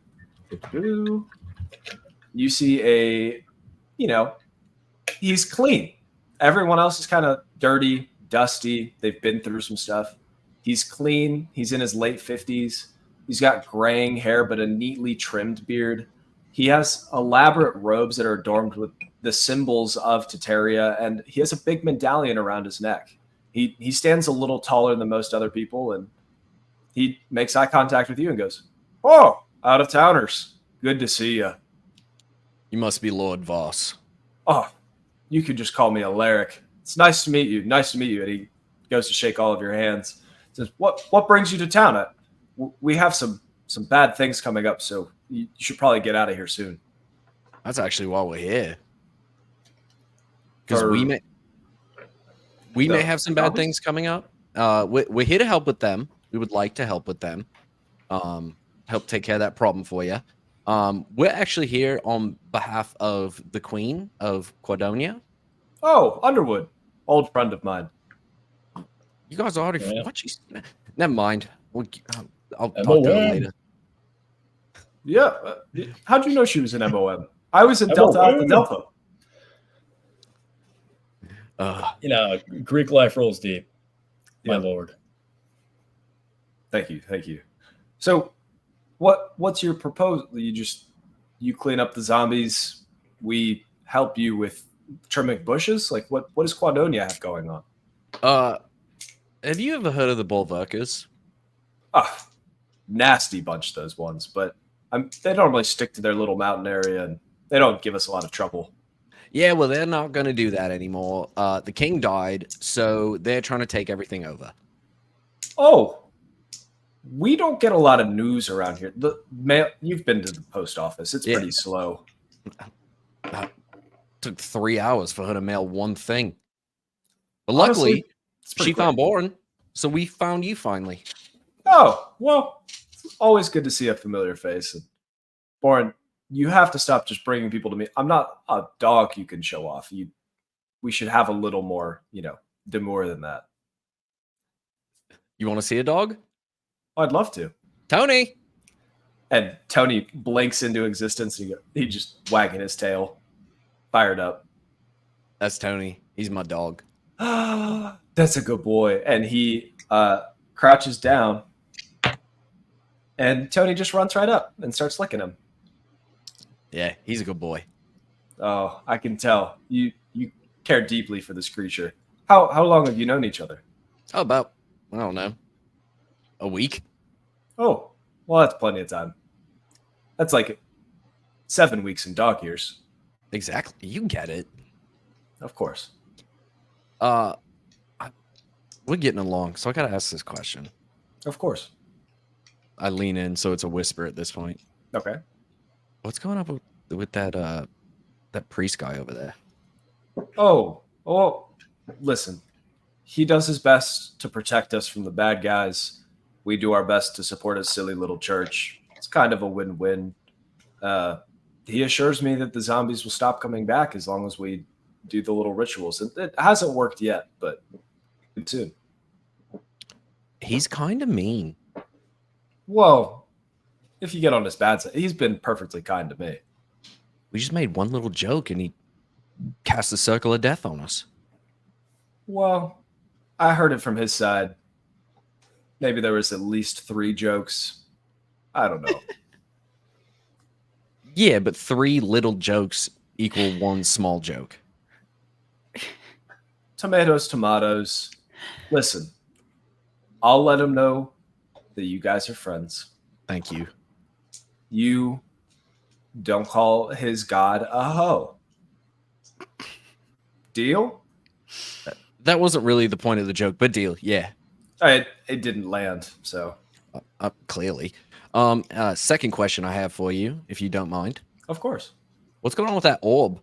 C: he's clean. Everyone else is kind of dirty, dusty. They've been through some stuff. He's clean. He's in his late 50s. He's got graying hair, but a neatly trimmed beard. He has elaborate robes that are adorned with the symbols of Tateria, and he has a big medallion around his neck. He stands a little taller than most other people, and he makes eye contact with you and goes, "Oh, out of towners. Good to see you.
D: You must be Lord Voss.
C: Oh, you could just call me Alaric. It's nice to meet you. Nice to meet you." And he goes to shake all of your hands. Says, "What brings you to town? We have some bad things coming up, so you should probably get out of here soon."
D: That's actually why we're here. Because
C: For-
D: we may
C: The
D: have some bad
C: zombies?
D: things coming up. We're here to help with them. We would like to help with them. Help take care of that problem for you. We're actually here on behalf of the Queen of Quadonia.
C: Oh, Underwood, old friend of mine.
D: You guys already
G: Yeah.
D: what you? Never mind. I'll talk
G: MOM.
D: to her later.
C: Yeah. How'd you know she was in MOM? I was in Delta Alpha Delta.
G: You know, Greek life rolls deep, my
C: Yeah.
G: lord.
C: Thank you. So, what's your proposal? You clean up the zombies. We help you with trimming bushes. Like, what does Quadonia have going on?
D: Have you ever heard of the Bulwarkers?
C: Ah, nasty bunch, those ones. But they normally stick to their little mountain area, and they don't give us a lot of trouble.
D: Yeah, well, they're not going to do that anymore. The king died, so they're trying to take everything over.
C: Oh, we don't get a lot of news around here. The mail. You've been to the post office. It's
D: Yeah.
C: pretty slow.
D: Took 3 hours for her to mail one thing. But
C: Honestly,
D: luckily,
C: it's pretty
D: she
C: quick.
D: found Boren, so we found you finally.
C: Oh, well, it's always good to see a familiar face. And Boren, you have to stop just bringing people to me. I'm not a dog you can show off. we should have a little more, demure than that.
D: You want to see a dog?
C: Oh, I'd love to.
D: Tony.
C: And Tony blinks into existence. And he just wagging his tail, fired up.
D: That's Tony. He's my dog.
C: That's a good boy. And he crouches down, and Tony just runs right up and starts licking him.
D: Yeah, he's a good boy.
C: Oh, I can tell you care deeply for this creature. How long have you known each other?
D: How about, I don't know, a week?
C: Oh, well, that's plenty of time. That's like 7 weeks in dog years.
D: Exactly. You get it.
C: Of course.
D: We're getting along, so I gotta ask this question.
C: Of course.
D: I lean in, so it's a whisper at this point.
C: Okay.
D: What's going on with that priest guy over there?
C: Oh, listen. He does his best to protect us from the bad guys. We do our best to support his silly little church. It's kind of a win-win. He assures me that the zombies will stop coming back as long as we do the little rituals. It hasn't worked yet, but soon.
D: He's kind of mean.
C: Well, if you get on his bad side, he's been perfectly kind to me.
D: We just made one little joke, and he cast a circle of death on us.
C: Well, I heard it from his side. Maybe there was at least 3 jokes. I don't know.
D: Yeah, but 3 little jokes equal 1 small joke.
C: Tomatoes. Listen, I'll let him know that you guys are friends.
D: Thank you.
C: You don't call his god a hoe. Deal?
D: That wasn't really the point of the joke, but deal. Yeah.
C: It didn't land, so.
D: Clearly. Second question I have for you, if you don't mind.
C: Of course.
D: What's going on with that orb?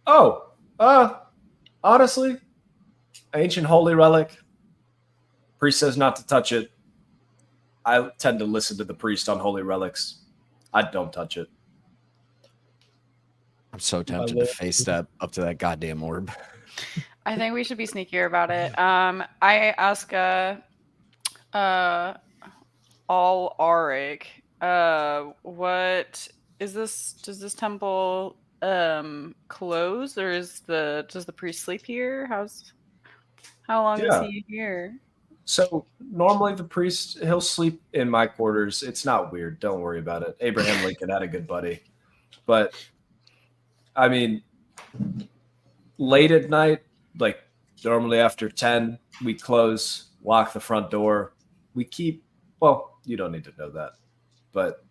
C: Oh, honestly, ancient holy relic. Priest says not to touch it. I tend to listen to the priest on holy relics. I don't touch it.
D: I'm so tempted to face step up to that goddamn orb.
A: I think we should be sneakier about it. I ask all Auric, what is this? Does this temple close, or does the priest sleep here? How long is he here?
C: So normally the priest, he'll sleep in my quarters. It's not weird. Don't worry about it. Abraham Lincoln had a good buddy. But I mean, late at night, like normally after 10, we close, lock the front door. We keep, well, you don't need to know that. But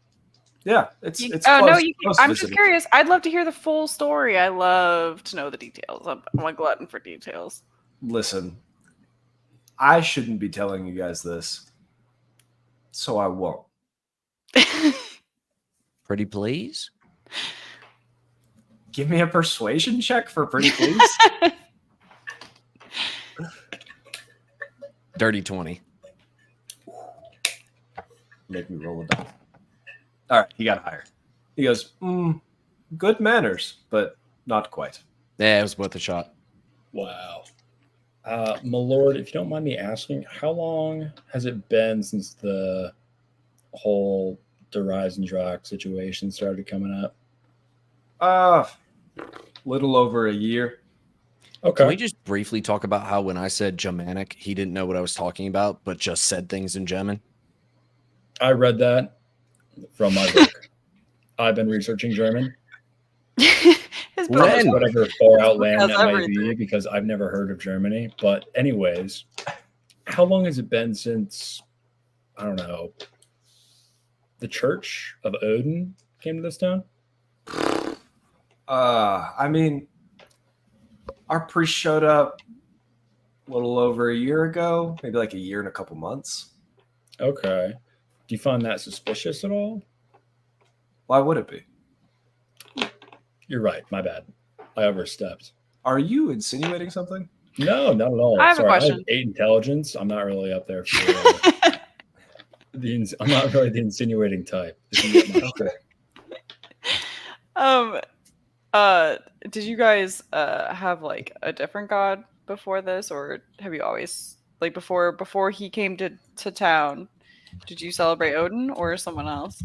C: yeah, it's
A: oh,
C: close,
A: no, I'm just curious. I'd love to hear the full story. I love to know the details. I'm a glutton for details.
C: Listen, I shouldn't be telling you guys this, so I won't.
D: Pretty please?
C: Give me a persuasion check for pretty please.
D: Dirty 20.
C: Make me roll a die. All right, he got higher. He goes, good manners, but not quite.
D: Yeah, it was worth a shot.
G: Wow. My lord, if you don't mind me asking, how long has it been since the whole Derisendrach situation started coming up?
C: Little over a year.
G: Okay.
D: Can we just briefly talk about how when I said Germanic, he didn't know what I was talking about, but just said things in German?
G: I read that from my book. I've been researching German. Whatever far out land that might be, because I've never heard of Germany. But anyways, how long has it been since, I don't know, the Church of Odin came to this town?
C: I mean, our priest showed up a little over a year ago, maybe like a year and a couple months.
G: Okay. Do you find that suspicious at all?
C: Why would it be?
G: You're right. My bad. I overstepped.
C: Are you insinuating something?
G: No, not at all.
A: I have a question.
G: I have 8 intelligence. I'm not really up there for I'm not really the insinuating type.
C: Okay.
A: Did you guys have like a different god before this, or have you always like before he came to town? Did you celebrate Odin or someone else?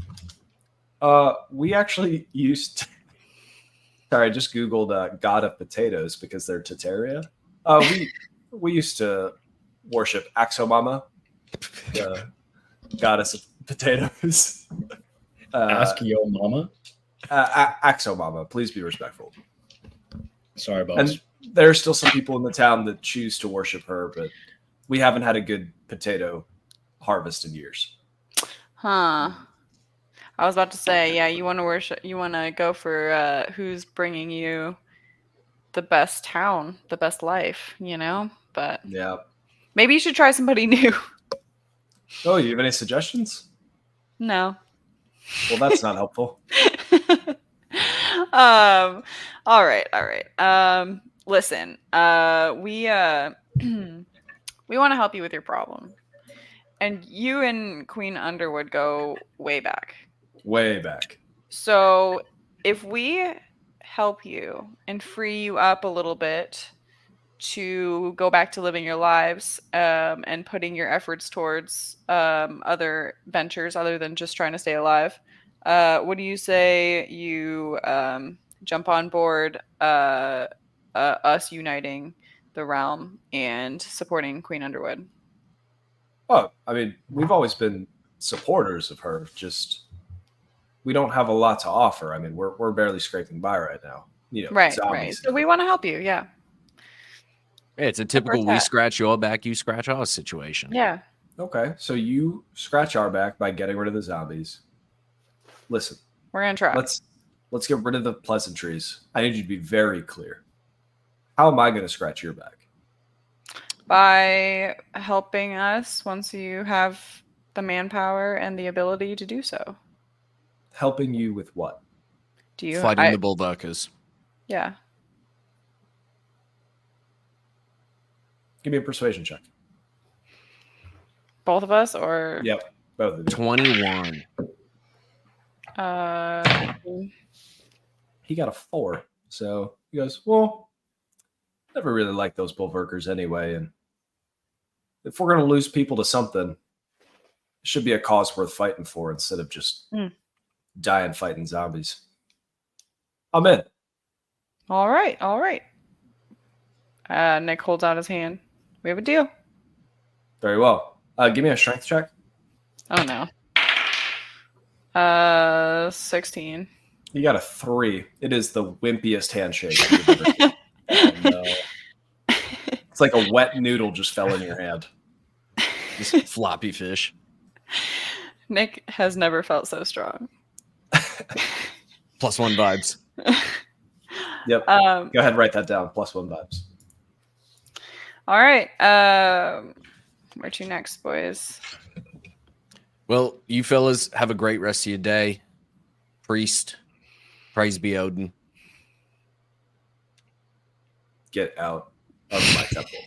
C: We actually used. Sorry, I just googled god of potatoes because they're Tateria. We used to worship Axomama, the goddess of potatoes.
G: Ask yo mama.
C: Axomama, please be respectful.
G: Sorry, boss.
C: And there are still some people in the town that choose to worship her, but we haven't had a good potato harvest in years.
A: Huh. I was about to say, yeah, you want to worship, you want to go for who's bringing you the best town, the best life, you know? But
C: Yeah.
A: maybe you should try somebody new.
C: Oh, you have any suggestions?
A: No.
C: Well, that's not helpful.
A: All right. Listen, we we want to help you with your problem. And you and Queen Underwood go way back.
C: Way back.
A: So if we help you and free you up a little bit to go back to living your lives and putting your efforts towards other ventures other than just trying to stay alive, what do you say you jump on board us uniting the realm and supporting Queen Underwood?
C: Oh, I mean, we've always been supporters of her. Just we don't have a lot to offer. I mean, we're barely scraping by right now. You know,
A: Right.
C: zombies.
A: So we want to help you. Yeah.
D: Yeah, it's a typical we
A: that.
D: scratch your back, you scratch our situation.
A: Yeah.
C: Okay, so you scratch our back by getting rid of the zombies. Listen,
A: We're gonna try.
C: let's get rid of the pleasantries. I need you to be very clear. How am I going to scratch your back?
A: By helping us once you have the manpower and the ability to do so.
C: Helping you with what?
A: Do you
D: Fighting the Bullbuckers.
A: Yeah.
C: Give me a persuasion check.
A: Both of us or
C: Yep, both of you.
D: 21.
C: He got a 4. So he goes, well, never really liked those Bullworkers anyway. And if we're going to lose people to something, it should be a cause worth fighting for instead of just dying fighting zombies. I'm in.
A: All right. Nick holds out his hand. We have a deal.
C: Very well. Give me a strength check.
A: Oh no. 16.
C: You got a 3. It is the wimpiest handshake you've ever seen.
G: Oh, no.
C: It's like a wet noodle just fell in your hand.
D: Just floppy fish.
A: Nick has never felt so strong.
D: +1 vibes.
C: Yep. Go ahead, write that down. +1 vibes.
A: All right. Where to next, boys?
D: Well, you fellas have a great rest of your day. Priest, praise be Odin.
C: Get out of my temple.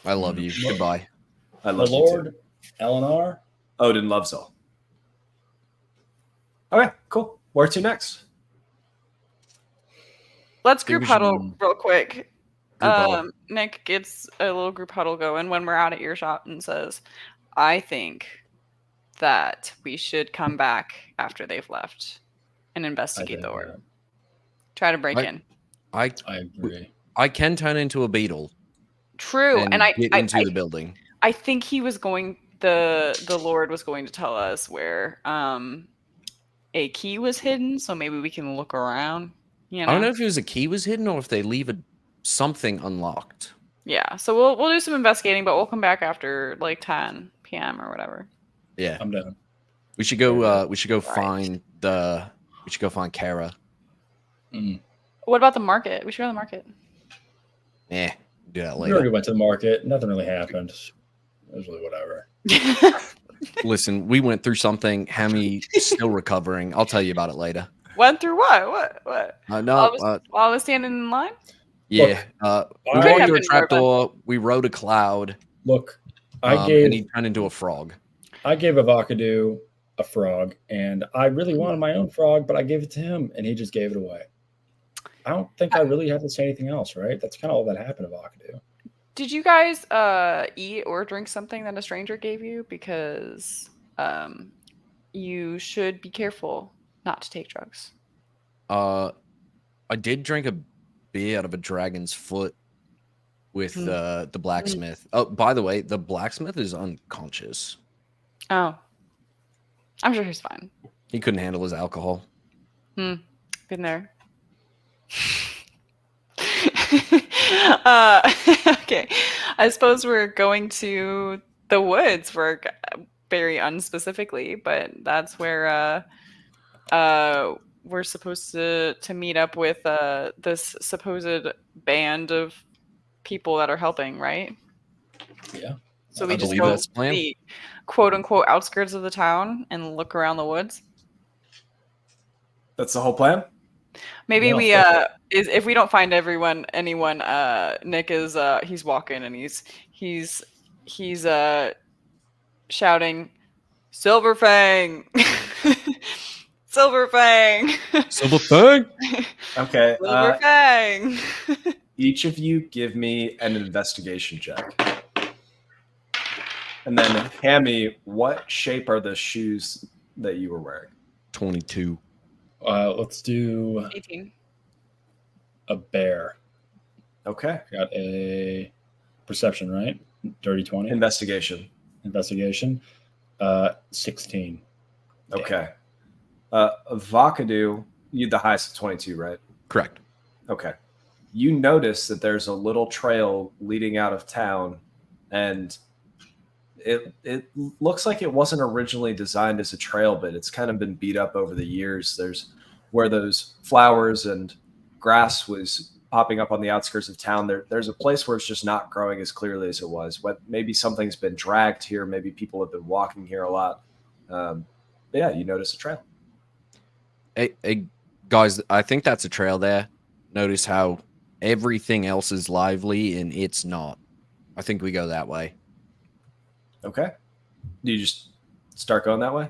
D: I love you. Goodbye.
C: I
G: The
C: love you
G: Lord,
C: too.
G: Eleanor.
C: Odin loves all. Okay, cool. Where to next?
A: Let's
D: Think
A: group
D: we should
A: huddle
D: do
A: real quick.
D: group huddle.
A: Nick gets a little group huddle going when we're out at earshot and says, I think that we should come back after they've left and investigate the orb. Try to break in.
D: I
G: agree.
D: I can turn into a beetle.
A: True. And I
D: get into the building.
A: I think he was going the Lord was going to tell us where a key was hidden, so maybe we can look around. You know?
D: I don't know if it was a key was hidden or if they leave something unlocked.
A: Yeah, so we'll do some investigating, but we'll come back after like 10 p.m. or whatever.
D: Yeah,
G: I'm done.
D: we should go. We should go find the. We should go find Kara.
A: What about the market? We should go to the market.
D: Do that
G: We
D: later.
G: already went to the market. Nothing really happened. It was really whatever.
D: Listen, we went through something. Hammy still recovering. I'll tell you about it later.
A: Went through what? What?
D: No.
A: While I was standing in line?
D: Yeah. We
G: Could
D: walked
A: have
D: through a
A: been
D: trapdoor. We rode a cloud.
G: Look, I
D: and
G: gave
D: he turned into a frog.
G: Avocado a frog, and I really wanted my own frog, but I gave it to him, and he just gave it away. I don't think I really have to say anything else, right? That's kind of all that happened to Vakadu.
A: Did you guys eat or drink something that a stranger gave you? Because you should be careful not to take drugs.
D: I did drink a beer out of a dragon's foot with the blacksmith. Oh, by the way, the blacksmith is unconscious.
A: Oh, I'm sure he's fine.
D: He couldn't handle his alcohol.
A: Been there. Okay, I suppose we're going to the woods for very unspecifically, but that's where we're supposed to meet up with this supposed band of people that are helping, right?
G: Yeah.
A: So we
D: I
A: just
D: believe
A: go
D: that's
A: to
D: the plan.
A: the quote unquote outskirts of the town and look around the woods.
C: That's the whole plan.
A: Maybe
G: Yeah,
A: we
G: fuck
A: if we don't find anyone, Nick is he's walking and he's shouting Silverfang. Silverfang.
D: Silver thing.
C: Okay.
A: Silverfang.
C: Each of you give me an investigation check. And then, Hammy, what shape are the shoes that you were wearing?
D: 22.
G: Let's do
A: 18.
G: a bear.
C: Okay.
G: Got a perception, right? Dirty 20.
C: Investigation.
G: Investigation. 16.
C: Okay. Vakadu, you the highest of 22, right?
D: Correct.
C: Okay. You notice that there's a little trail leading out of town, and it looks like it wasn't originally designed as a trail, but it's kind of been beat up over the years. There's where those flowers and grass was popping up on the outskirts of town. There's a place where it's just not growing as clearly as it was. Maybe something's been dragged here. Maybe people have been walking here a lot. But yeah, you notice a trail.
D: Hey, guys, I think that's a trail there. Notice how everything else is lively and it's not. I think we go that way.
C: Okay. Do you just start going that way?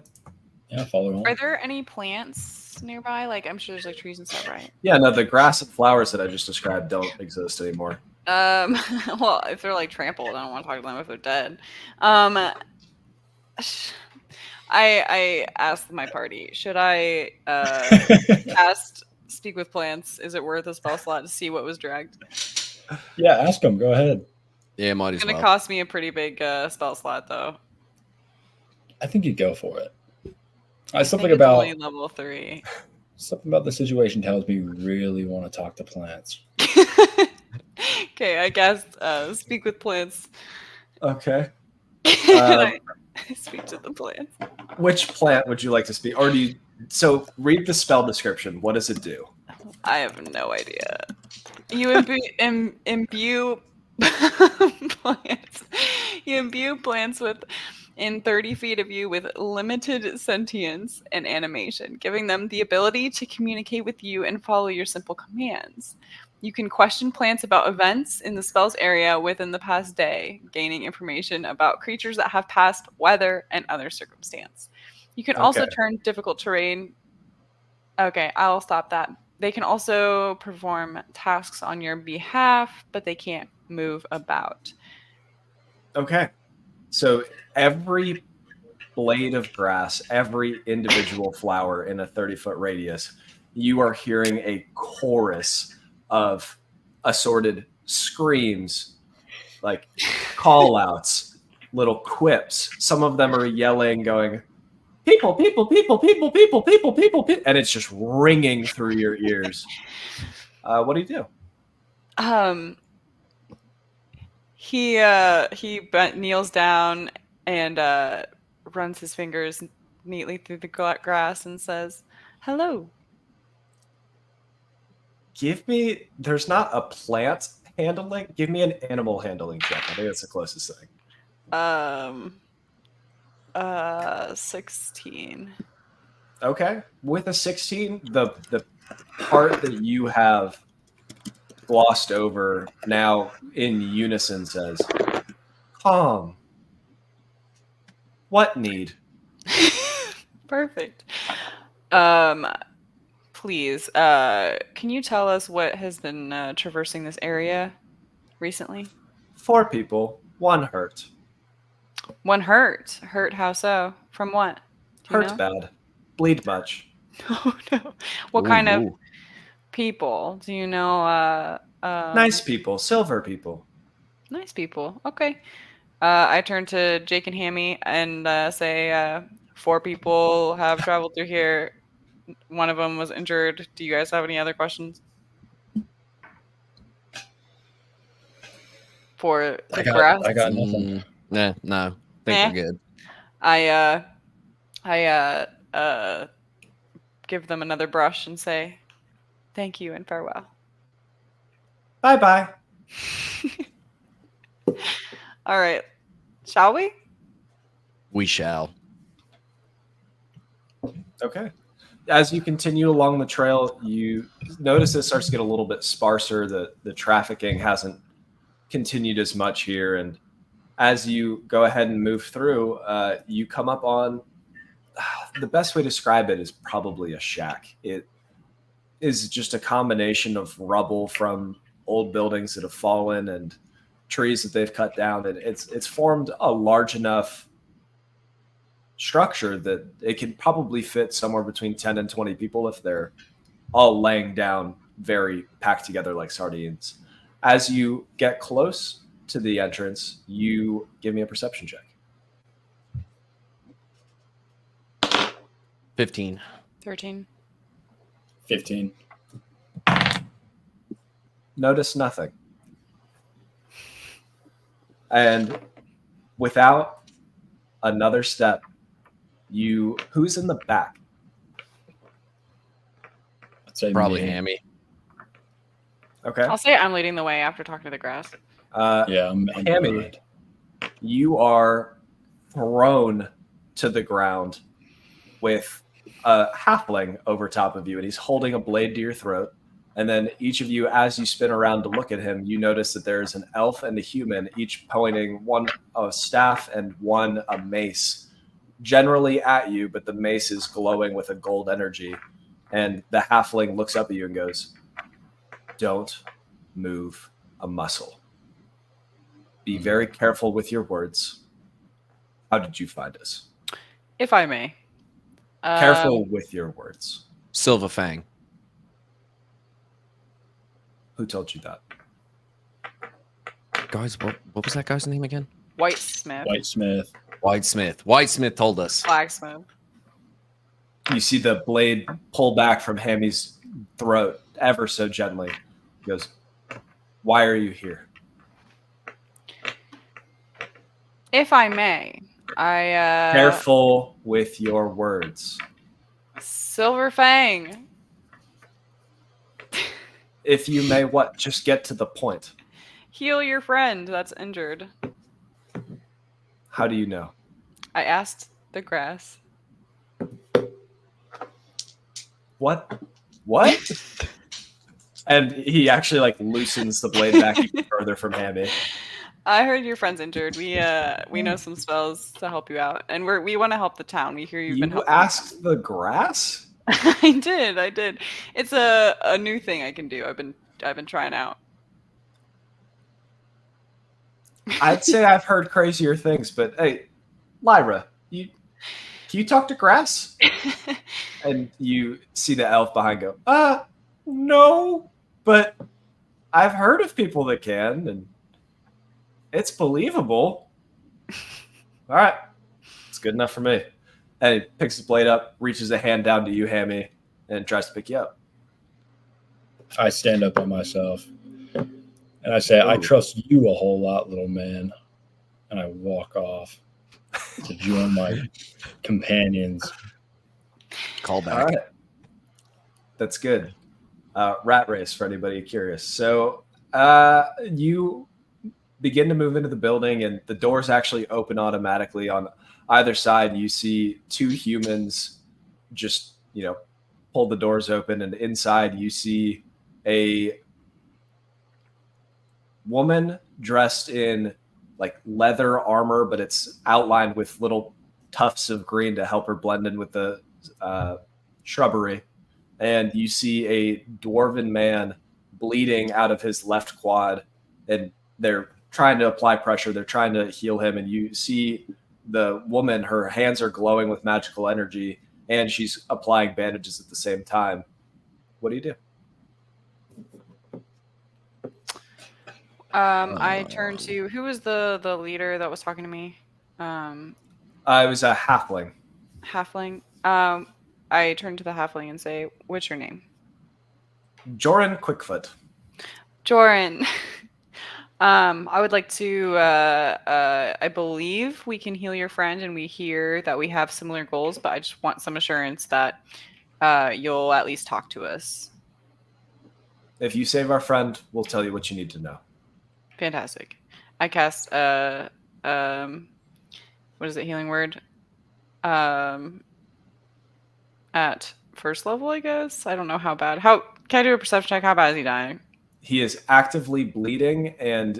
G: Yeah, follow on.
A: Are there any plants nearby? Like I'm sure there's like trees and stuff, right?
C: Yeah, no, the grass and flowers that I just described don't exist anymore.
A: Well, if they're like trampled, I don't want to talk to them if they're dead. I asked my party, should I cast Speak with Plants? Is it worth a spell slot to see what was dragged?
G: Yeah, ask him. Go ahead.
D: Yeah, might
A: It's
D: as
A: gonna
D: well.
A: cost me a pretty big spell slot, though.
G: I think you go for it.
A: I
G: Something
A: think it's
G: about
A: only level 3.
G: something about the situation tells me you really want to talk to plants.
A: Okay, I guess Speak with Plants.
C: Okay.
A: I speak to the plants.
C: Which plant would you like to speak? Or do you? So read the spell description. What does it do?
A: I have no idea. You imbue plants. You imbue plants in 30 feet of you with limited sentience and animation, giving them the ability to communicate with you and follow your simple commands. You can question plants about events in the spell's area within the past day, gaining information about creatures that have passed, weather, and other circumstance. You can also
C: Okay.
A: turn difficult terrain. Okay, I'll stop that. They can also perform tasks on your behalf, but they can't move about.
C: Okay. So every blade of grass, every individual flower in a 30-foot radius, you are hearing a chorus of assorted screams, like call outs, little quips. Some of them are yelling, going, people, people, people, people, people, people, people, people, and it's just ringing through your ears. What do you do?
A: He kneels down and runs his fingers neatly through the grass and says, "Hello."
C: Give me, there's not a plant handling. Give me an animal handling check. I think that's the closest thing.
A: 16.
C: Okay. With a 16, the part that you have glossed over now in unison says, calm. What need?
A: Perfect. please, can you tell us what has been traversing this area recently?
C: 4 people, 1 hurt.
A: One hurt. Hurt how so? From what? Do you
C: Hurt
A: know?
C: bad. Bleed much.
A: Oh no. What
D: Ooh,
A: kind of
D: ooh.
A: people? Do you know
C: Nice people, silver people.
A: nice people. Okay. I turn to Jake and Hammy and say 4 people have traveled through here. One of them was injured. Do you guys have any other questions? For the grass?
G: I got nothing.
D: Nah, no. Think
A: Eh.
D: we're good.
A: I give them another brush and say, "Thank you and farewell."
C: Bye-bye.
A: All right, shall we?
D: We shall.
C: Okay. As you continue along the trail, you notice it starts to get a little bit sparser. The trafficking hasn't continued as much here. And as you go ahead and move through, you come up on the best way to describe it is probably a shack. It is just a combination of rubble from old buildings that have fallen and trees that they've cut down. And it's formed a large enough structure that it can probably fit somewhere between 10 and 20 people if they're all laying down very packed together like sardines. As you get close to the entrance, you give me a perception check.
D: 15.
A: 13.
G: 15.
C: Notice nothing. And without another step, who's in the back?
G: I'd say
D: Probably
G: me.
D: Hammy.
C: Okay.
A: I'll say I'm leading the way after talking to the grass.
G: Yeah, I'm
C: Hammy,
G: behind.
C: you are thrown to the ground with a halfling over top of you, and he's holding a blade to your throat. And then each of you, as you spin around to look at him, you notice that there's an elf and a human, each pointing one a staff and one a mace, generally at you, but the mace is glowing with a gold energy. And the halfling looks up at you and goes, "Don't move a muscle. Be very careful with your words. How did you find us?
A: If I may.
C: Careful with your words.
D: Silva Fang.
C: Who told you that?
D: Guys, what was that guy's name again?
A: Whitesmith.
G: Whitesmith.
D: Whitesmith. Whitesmith told us.
A: Blacksmith.
C: You see the blade pull back from Hammy's throat ever so gently. He goes, "Why are you here?"
A: If I may, I
C: Careful with your words.
A: Silver Fang.
C: If you may, what? Just get to the point.
A: Heal your friend that's injured.
C: How do you know?
A: I asked the grass.
C: What? What? And he actually like loosens the blade back even further from Hammy.
A: I heard your friend's injured. We know some spells to help you out, and we want to help the town. We hear you've been
C: You
A: helping.
C: asked the grass?
A: I did. It's a new thing I can do. I've been trying out.
C: I'd say I've heard crazier things, but hey, Lyra, can you talk to grass? And you see the elf behind go, no, but I've heard of people that can, and it's believable. All right, it's good enough for me. And he picks his blade up, reaches a hand down to you, Hammy, and tries to pick you up.
G: I stand up by myself and I say, "I trust you a whole lot, little man." And I walk off to join my companions.
D: Call back.
C: All right. That's good. Rat race for anybody curious. So you begin to move into the building, and the doors actually open automatically on either side. You see 2 humans just, pull the doors open, and inside you see a woman dressed in like leather armor, but it's outlined with little tufts of green to help her blend in with the shrubbery. and you see a dwarven man bleeding out of his left quad, and they're trying to apply pressure. They're trying to heal him, and you see the woman, her hands are glowing with magical energy, and she's applying bandages at the same time. What do you do?
A: I turn to who was the leader that was talking to me?
C: It was a halfling.
A: Halfling. I turn to the halfling and say, "What's your name?"
C: Joran Quickfoot.
A: Joran. I would like to. I believe we can heal your friend, and we hear that we have similar goals. But I just want some assurance that you'll at least talk to us.
C: If you save our friend, we'll tell you what you need to know.
A: Fantastic. I cast what is it? Healing word. At first level, I guess. I don't know how bad. How can I do a perception check? How bad is he dying?
C: He is actively bleeding, and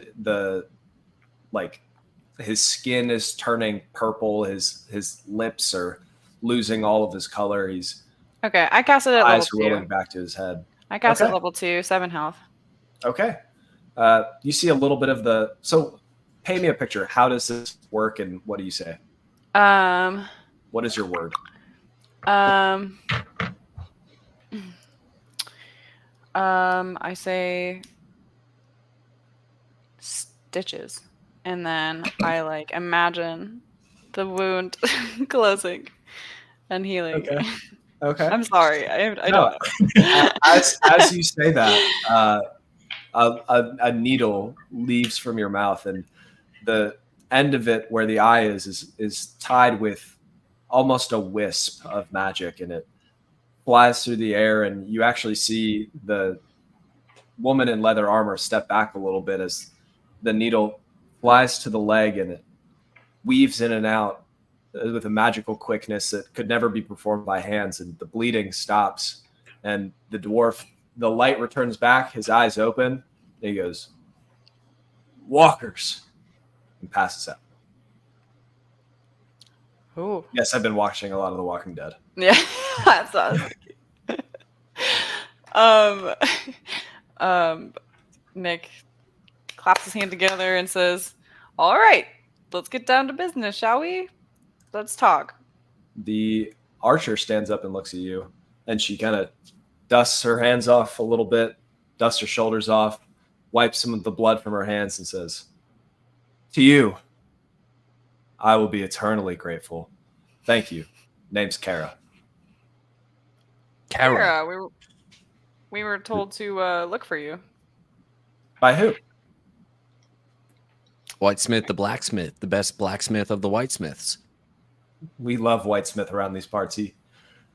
C: his skin is turning purple. His lips are losing all of his color. He's
A: Okay, I cast it at
C: eyes are
A: level
C: rolling
A: 2.
C: back to his head.
A: I cast it
C: Okay.
A: at level 2, 7 health.
C: Okay. You see a little bit of the. So, paint me a picture. How does this work, and what do you say? What is your word?
A: I say stitches, and then I imagine the wound closing and healing.
C: Okay.
A: I'm sorry, I
C: No.
A: don't know.
C: As you say that, a needle leaves from your mouth, and the end of it, where the eye is tied with almost a wisp of magic, and it flies through the air, and you actually see the woman in leather armor step back a little bit as the needle flies to the leg, and it weaves in and out with a magical quickness that could never be performed by hands, and the bleeding stops, and the dwarf, the light returns back, his eyes open, and he goes, "Walkers," and passes out.
A: Oh,
C: Yes, I've been watching a lot of The Walking Dead.
A: yeah, that's what I was thinking. Nick claps his hand together and says, "All right, let's get down to business, shall we? Let's talk."
C: The archer stands up and looks at you, and she kind of dusts her hands off a little bit, dusts her shoulders off, wipes some of the blood from her hands, and says, "To you, I will be eternally grateful. Thank you. Name's Kara."
A: Kara, we were told to look for you.
C: By who?
D: Whitesmith the blacksmith, the best blacksmith of the whitesmiths.
C: We love Whitesmith around these parts. He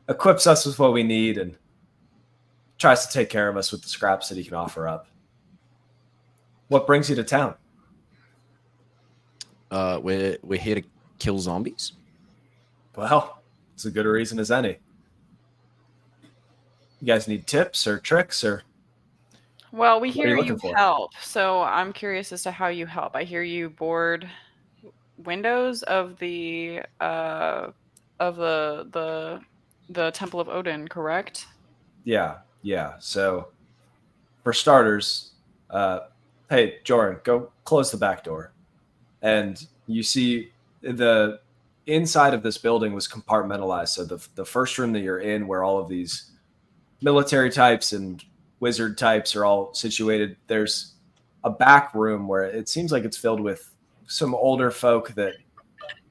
C: equips us with what we need and tries to take care of us with the scraps that he can offer up. What brings you to town?
D: We're here to kill zombies.
C: Well, it's a good reason as any. You guys need tips or tricks or...
A: Well, we
C: What are you
A: hear
C: looking
A: you
C: for?
A: help, so I'm curious as to how you help. I hear you board windows of the Temple of Odin, correct?
C: Yeah. So, for starters, hey, Joran, go close the back door. And you see the inside of this building was compartmentalized. So the first room that you're in, where all of these military types and wizard types are all situated, there's a back room where it seems like it's filled with some older folk that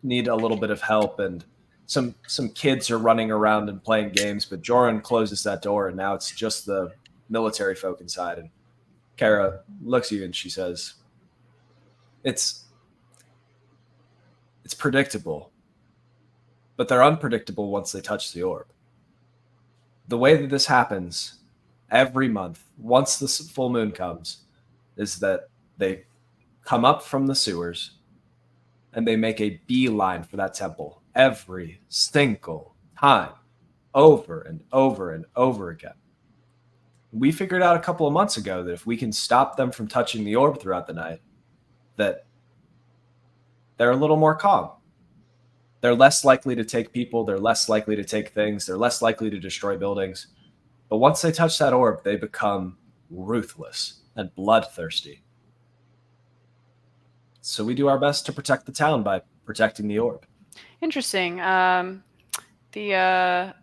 C: need a little bit of help, and some kids are running around and playing games. But Joran closes that door, and now it's just the military folk inside. And Kara looks at you and she says, It's predictable, but they're unpredictable once they touch the orb. The way that this happens every month, once the full moon comes, is that they come up from the sewers and they make a beeline for that temple every single time, over and over and over again. We figured out a couple of months ago that if we can stop them from touching the orb throughout the night, that they're a little more calm. They're less likely to take people. They're less likely to take things. They're less likely to destroy buildings. But once they touch that orb, they become ruthless and bloodthirsty. So we do our best to protect the town by protecting the orb.
A: Interesting. The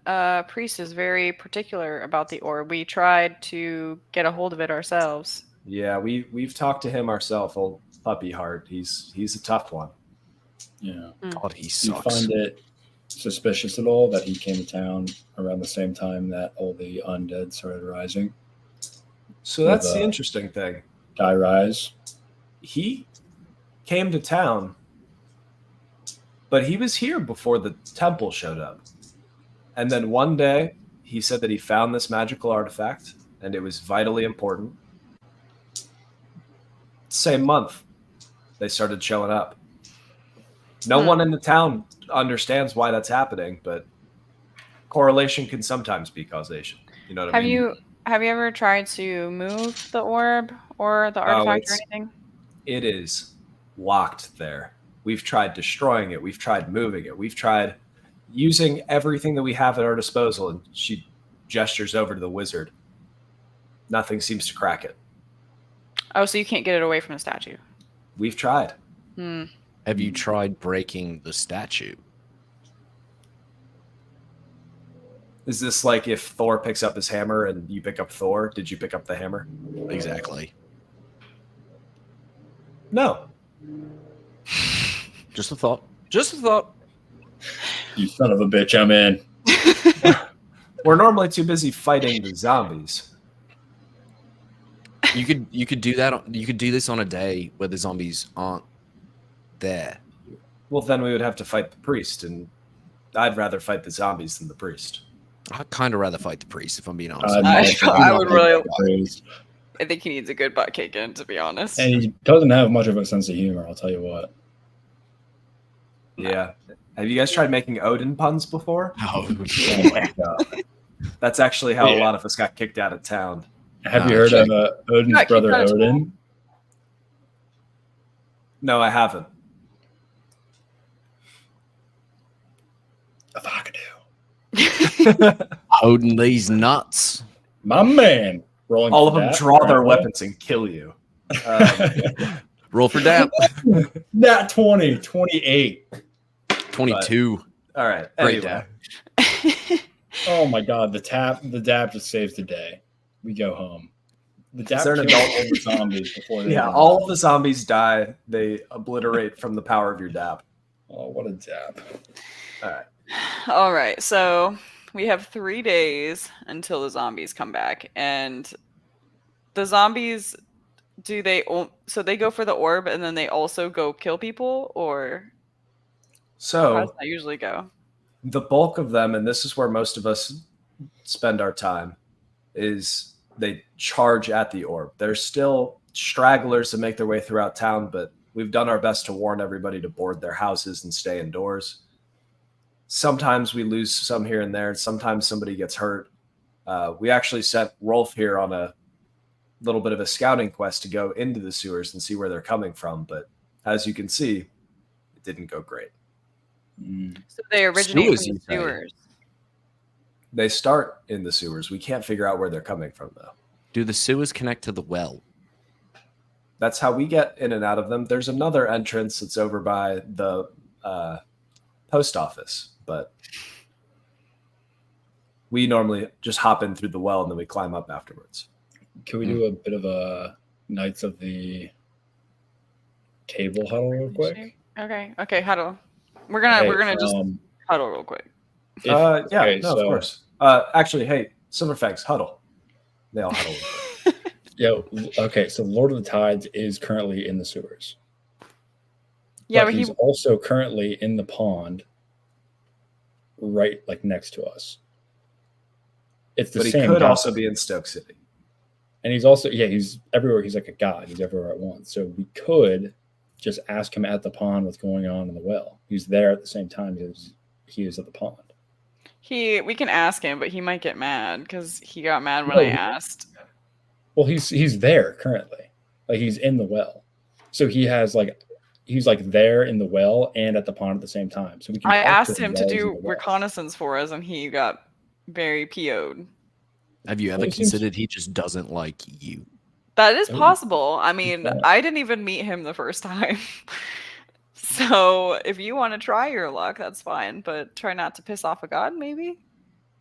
A: priest is very particular about the orb. We tried to get a hold of it ourselves.
C: Yeah, we've talked to him ourselves, old puppy heart. He's a tough one.
G: Yeah.
D: God, he
G: Do you
D: sucks.
G: find it suspicious at all that he came to town around the same time that all the undead started rising?
C: So that's the interesting thing.
G: Die rise.
C: He came to town, but he was here before the temple showed up. And then one day, he said that he found this magical artifact, and it was vitally important. Same month, they started showing up. No one in the town understands why that's happening, but correlation can sometimes be causation. You know what I mean?
A: Have you ever tried to move the orb or the artifact or anything?
C: It is locked there. We've tried destroying it. We've tried moving it. We've tried using everything that we have at our disposal. And she gestures over to the wizard. Nothing seems to crack it.
A: Oh, so you can't get it away from the statue.
C: We've tried.
D: Have you tried breaking the statue?
C: Is this like if Thor picks up his hammer and you pick up Thor? Did you pick up the hammer?
D: Exactly.
C: No.
D: Just a thought. Just a thought.
G: You son of a bitch, I'm in.
C: We're normally too busy fighting the zombies.
D: You could do that. You could do this on a day where the zombies aren't there.
C: Well, then we would have to fight the priest, and I'd rather fight the zombies than the priest.
D: I'd kind of rather fight the priest, if I'm being honest.
A: I would really. I think he needs a good butt kicking, to be honest.
G: And he doesn't have much of a sense of humor, I'll tell you what.
C: Yeah. Have you guys tried making Odin puns before?
D: Oh,
G: Oh my god.
C: That's actually how a lot of us got kicked out of town.
G: Have you heard of Odin's
A: Got
G: brother
A: kicked out of
G: Odin?
C: No, I haven't.
G: Avocado.
D: Holding these nuts.
G: My man. Rolling
C: All
G: for
C: of them
G: that,
C: draw their
G: right?
C: weapons and kill you.
D: Roll for dap.
G: Nat 20, 28.
D: 22.
C: All right.
D: Great
C: Anyway.
G: Oh my god, the dab just saves the day. We go home. The dab
C: there an
G: kills
C: adult-
G: all the zombies before they
C: Yeah,
G: die.
C: all of the zombies die. They obliterate from the power of your dab.
G: Oh, what a dab.
C: All right.
A: All right, so we have 3 days until the zombies come back, and the zombies so they go for the orb and then they also go kill people, or how
C: So
A: does that usually go?
C: the bulk of them, and this is where most of us spend our time, is they charge at the orb. There's still stragglers that make their way throughout town, but we've done our best to warn everybody to board their houses and stay indoors. Sometimes we lose some here and there. Sometimes somebody gets hurt. We actually sent Rolf here on a little bit of a scouting quest to go into the sewers and see where they're coming from. But as you can see, it didn't go great.
A: So they originate
D: Sewers,
A: from
D: you
A: the
D: say?
A: sewers.
C: They start in the sewers. We can't figure out where they're coming from, though.
D: Do the sewers connect to the well?
C: That's how we get in and out of them. There's another entrance that's over by the post office, but we normally just hop in through the well and then we climb up afterwards.
G: Can we do a bit of a Knights of the Table huddle real quick?
A: Okay, huddle. We're gonna just huddle real quick.
C: Of
G: so-
C: course. Actually, hey, Silverfangs, huddle. They all huddle.
G: Okay, so Lord of the Tides is currently in the sewers.
A: Yeah,
G: but
A: but
G: he's also currently in the pond right like next to us. It's the
C: But he
G: same
C: could
G: guy.
C: also be in Stoke City.
G: And he's also, he's everywhere. He's like a god. He's everywhere at once. So we could just ask him at the pond what's going on in the well. He's there at the same time as he is at the pond.
A: we can ask him, but he might get mad because he got mad when
G: No,
A: I asked.
G: Well, he's there currently. Like he's in the well. So he's like there in the well and at the pond at the same time. So we can
A: I
G: talk
A: asked him to
G: while he's in
A: do
G: the well.
A: reconnaissance for us, and he got very PO'd.
D: Have you ever
G: Well, it seems-
D: considered he just doesn't like you?
A: That is
G: Oh,
A: possible. I mean,
G: yeah.
A: I didn't even meet him the first time. So if you want to try your luck, that's fine. But try not to piss off a god, maybe?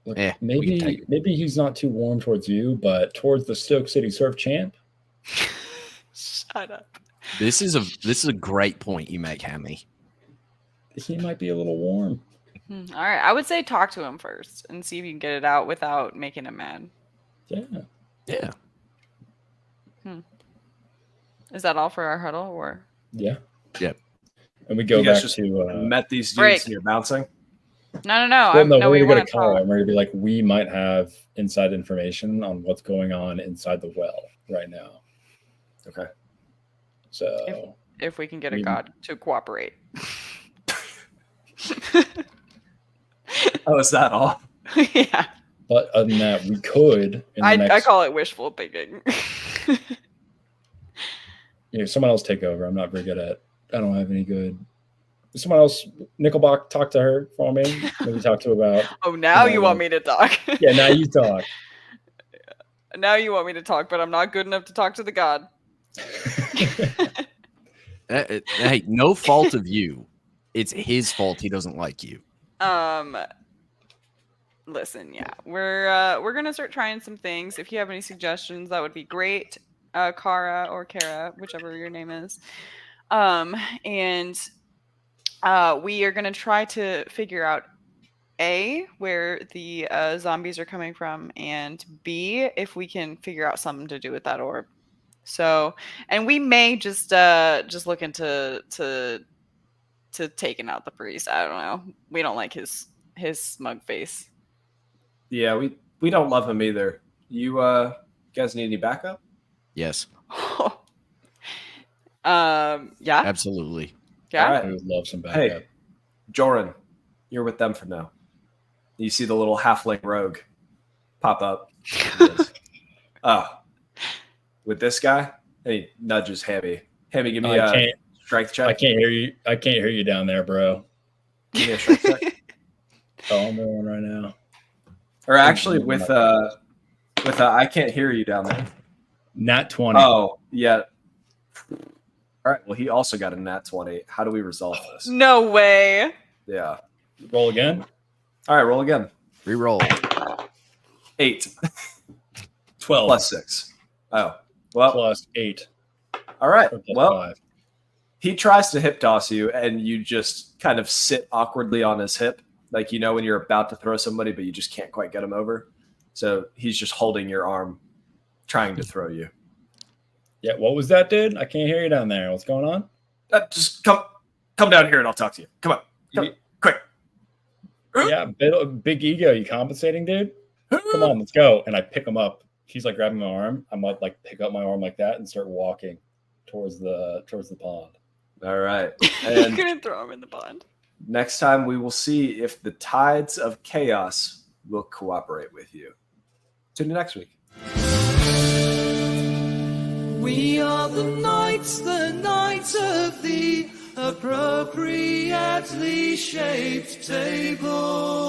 G: Look,
D: We can take
G: maybe he's not too warm towards you, but towards the Stoke City Surf champ.
A: Shut up.
D: This is a great point you make, Hammy.
G: He might be a little warm.
A: All right. I would say talk to him first and see if you can get it out without making him mad.
G: Yeah.
D: Yeah.
A: Is that all for our huddle or?
G: Yeah.
D: Yep.
G: And we go
C: You guys
G: back
C: just
G: to
C: met these dudes
A: break.
C: and you're bouncing.
A: No.
G: well, no,
A: no,
G: we're
A: we
G: gonna
A: want
G: go
A: to
G: to Kara
A: talk.
G: and we're gonna be like, we might have inside information on what's going on inside the well right now.
C: Okay.
G: So
A: If we can get a
G: We-
A: god to cooperate.
C: Oh, is that all?
A: Yeah.
G: but other than that, we could in the
A: I
G: next
A: call it wishful thinking.
G: someone else take over. I'm not very good at I don't have any good someone else Nickelback talk to her for me. Maybe talk to about
A: Oh, now you want
G: like-
A: me to talk.
G: yeah, now you talk.
A: Now you want me to talk, but I'm not good enough to talk to the god.
D: Hey, no fault of you. It's his fault he doesn't like you.
A: Listen, yeah, we're gonna start trying some things. If you have any suggestions, that would be great. Kara or Kara, whichever your name is. And we are gonna try to figure out A, where the zombies are coming from, and B, if we can figure out something to do with that orb. So, and we may just look into taking out the priest. I don't know. We don't like his smug face.
C: Yeah, we don't love him either. You guys need any backup?
D: Yes,
A: Yeah,
D: absolutely.
A: yeah.
C: All right.
G: I would love some backup.
C: Hey, Joran, you're with them for now. You see the little halfling rogue pop up. With this guy, and he nudges Hammy. Hammy, give me
G: I
C: a
G: can't
C: strength check.
G: I can't hear you. I can't hear you down there, bro.
C: Give me a strength check.
G: Oh, I'm rolling right now.
C: Or actually, with I can't hear you down there.
G: Nat 20.
C: Oh, yeah. All right. Well, he also got a nat 20. How do we resolve this?
A: No way.
C: Yeah.
G: Roll again.
C: All right. Roll again.
D: Reroll.
C: 8
G: 12
C: plus 6. Oh, well.
G: plus 8.
C: All right.
G: Or plus
C: Well,
G: 5.
C: he tries to hip toss you, and you just kind of sit awkwardly on his hip, like when you're about to throw somebody, but you just can't quite get him over. So he's just holding your arm, trying to throw you.
G: Yeah, what was that, dude? I can't hear you down there. What's going on?
C: Just come down here, and I'll talk to you. Come on, quick.
G: Yeah, big ego. You compensating, dude? Come on, let's go. And I pick him up. He's like grabbing my arm. I might like pick up my arm like that and start walking towards the pond.
C: All right.
A: You're
C: And
A: gonna throw him in the pond.
C: next time we will see if the tides of chaos will cooperate with you. Tune in next week.
B: We are the knights of the appropriately shaped table.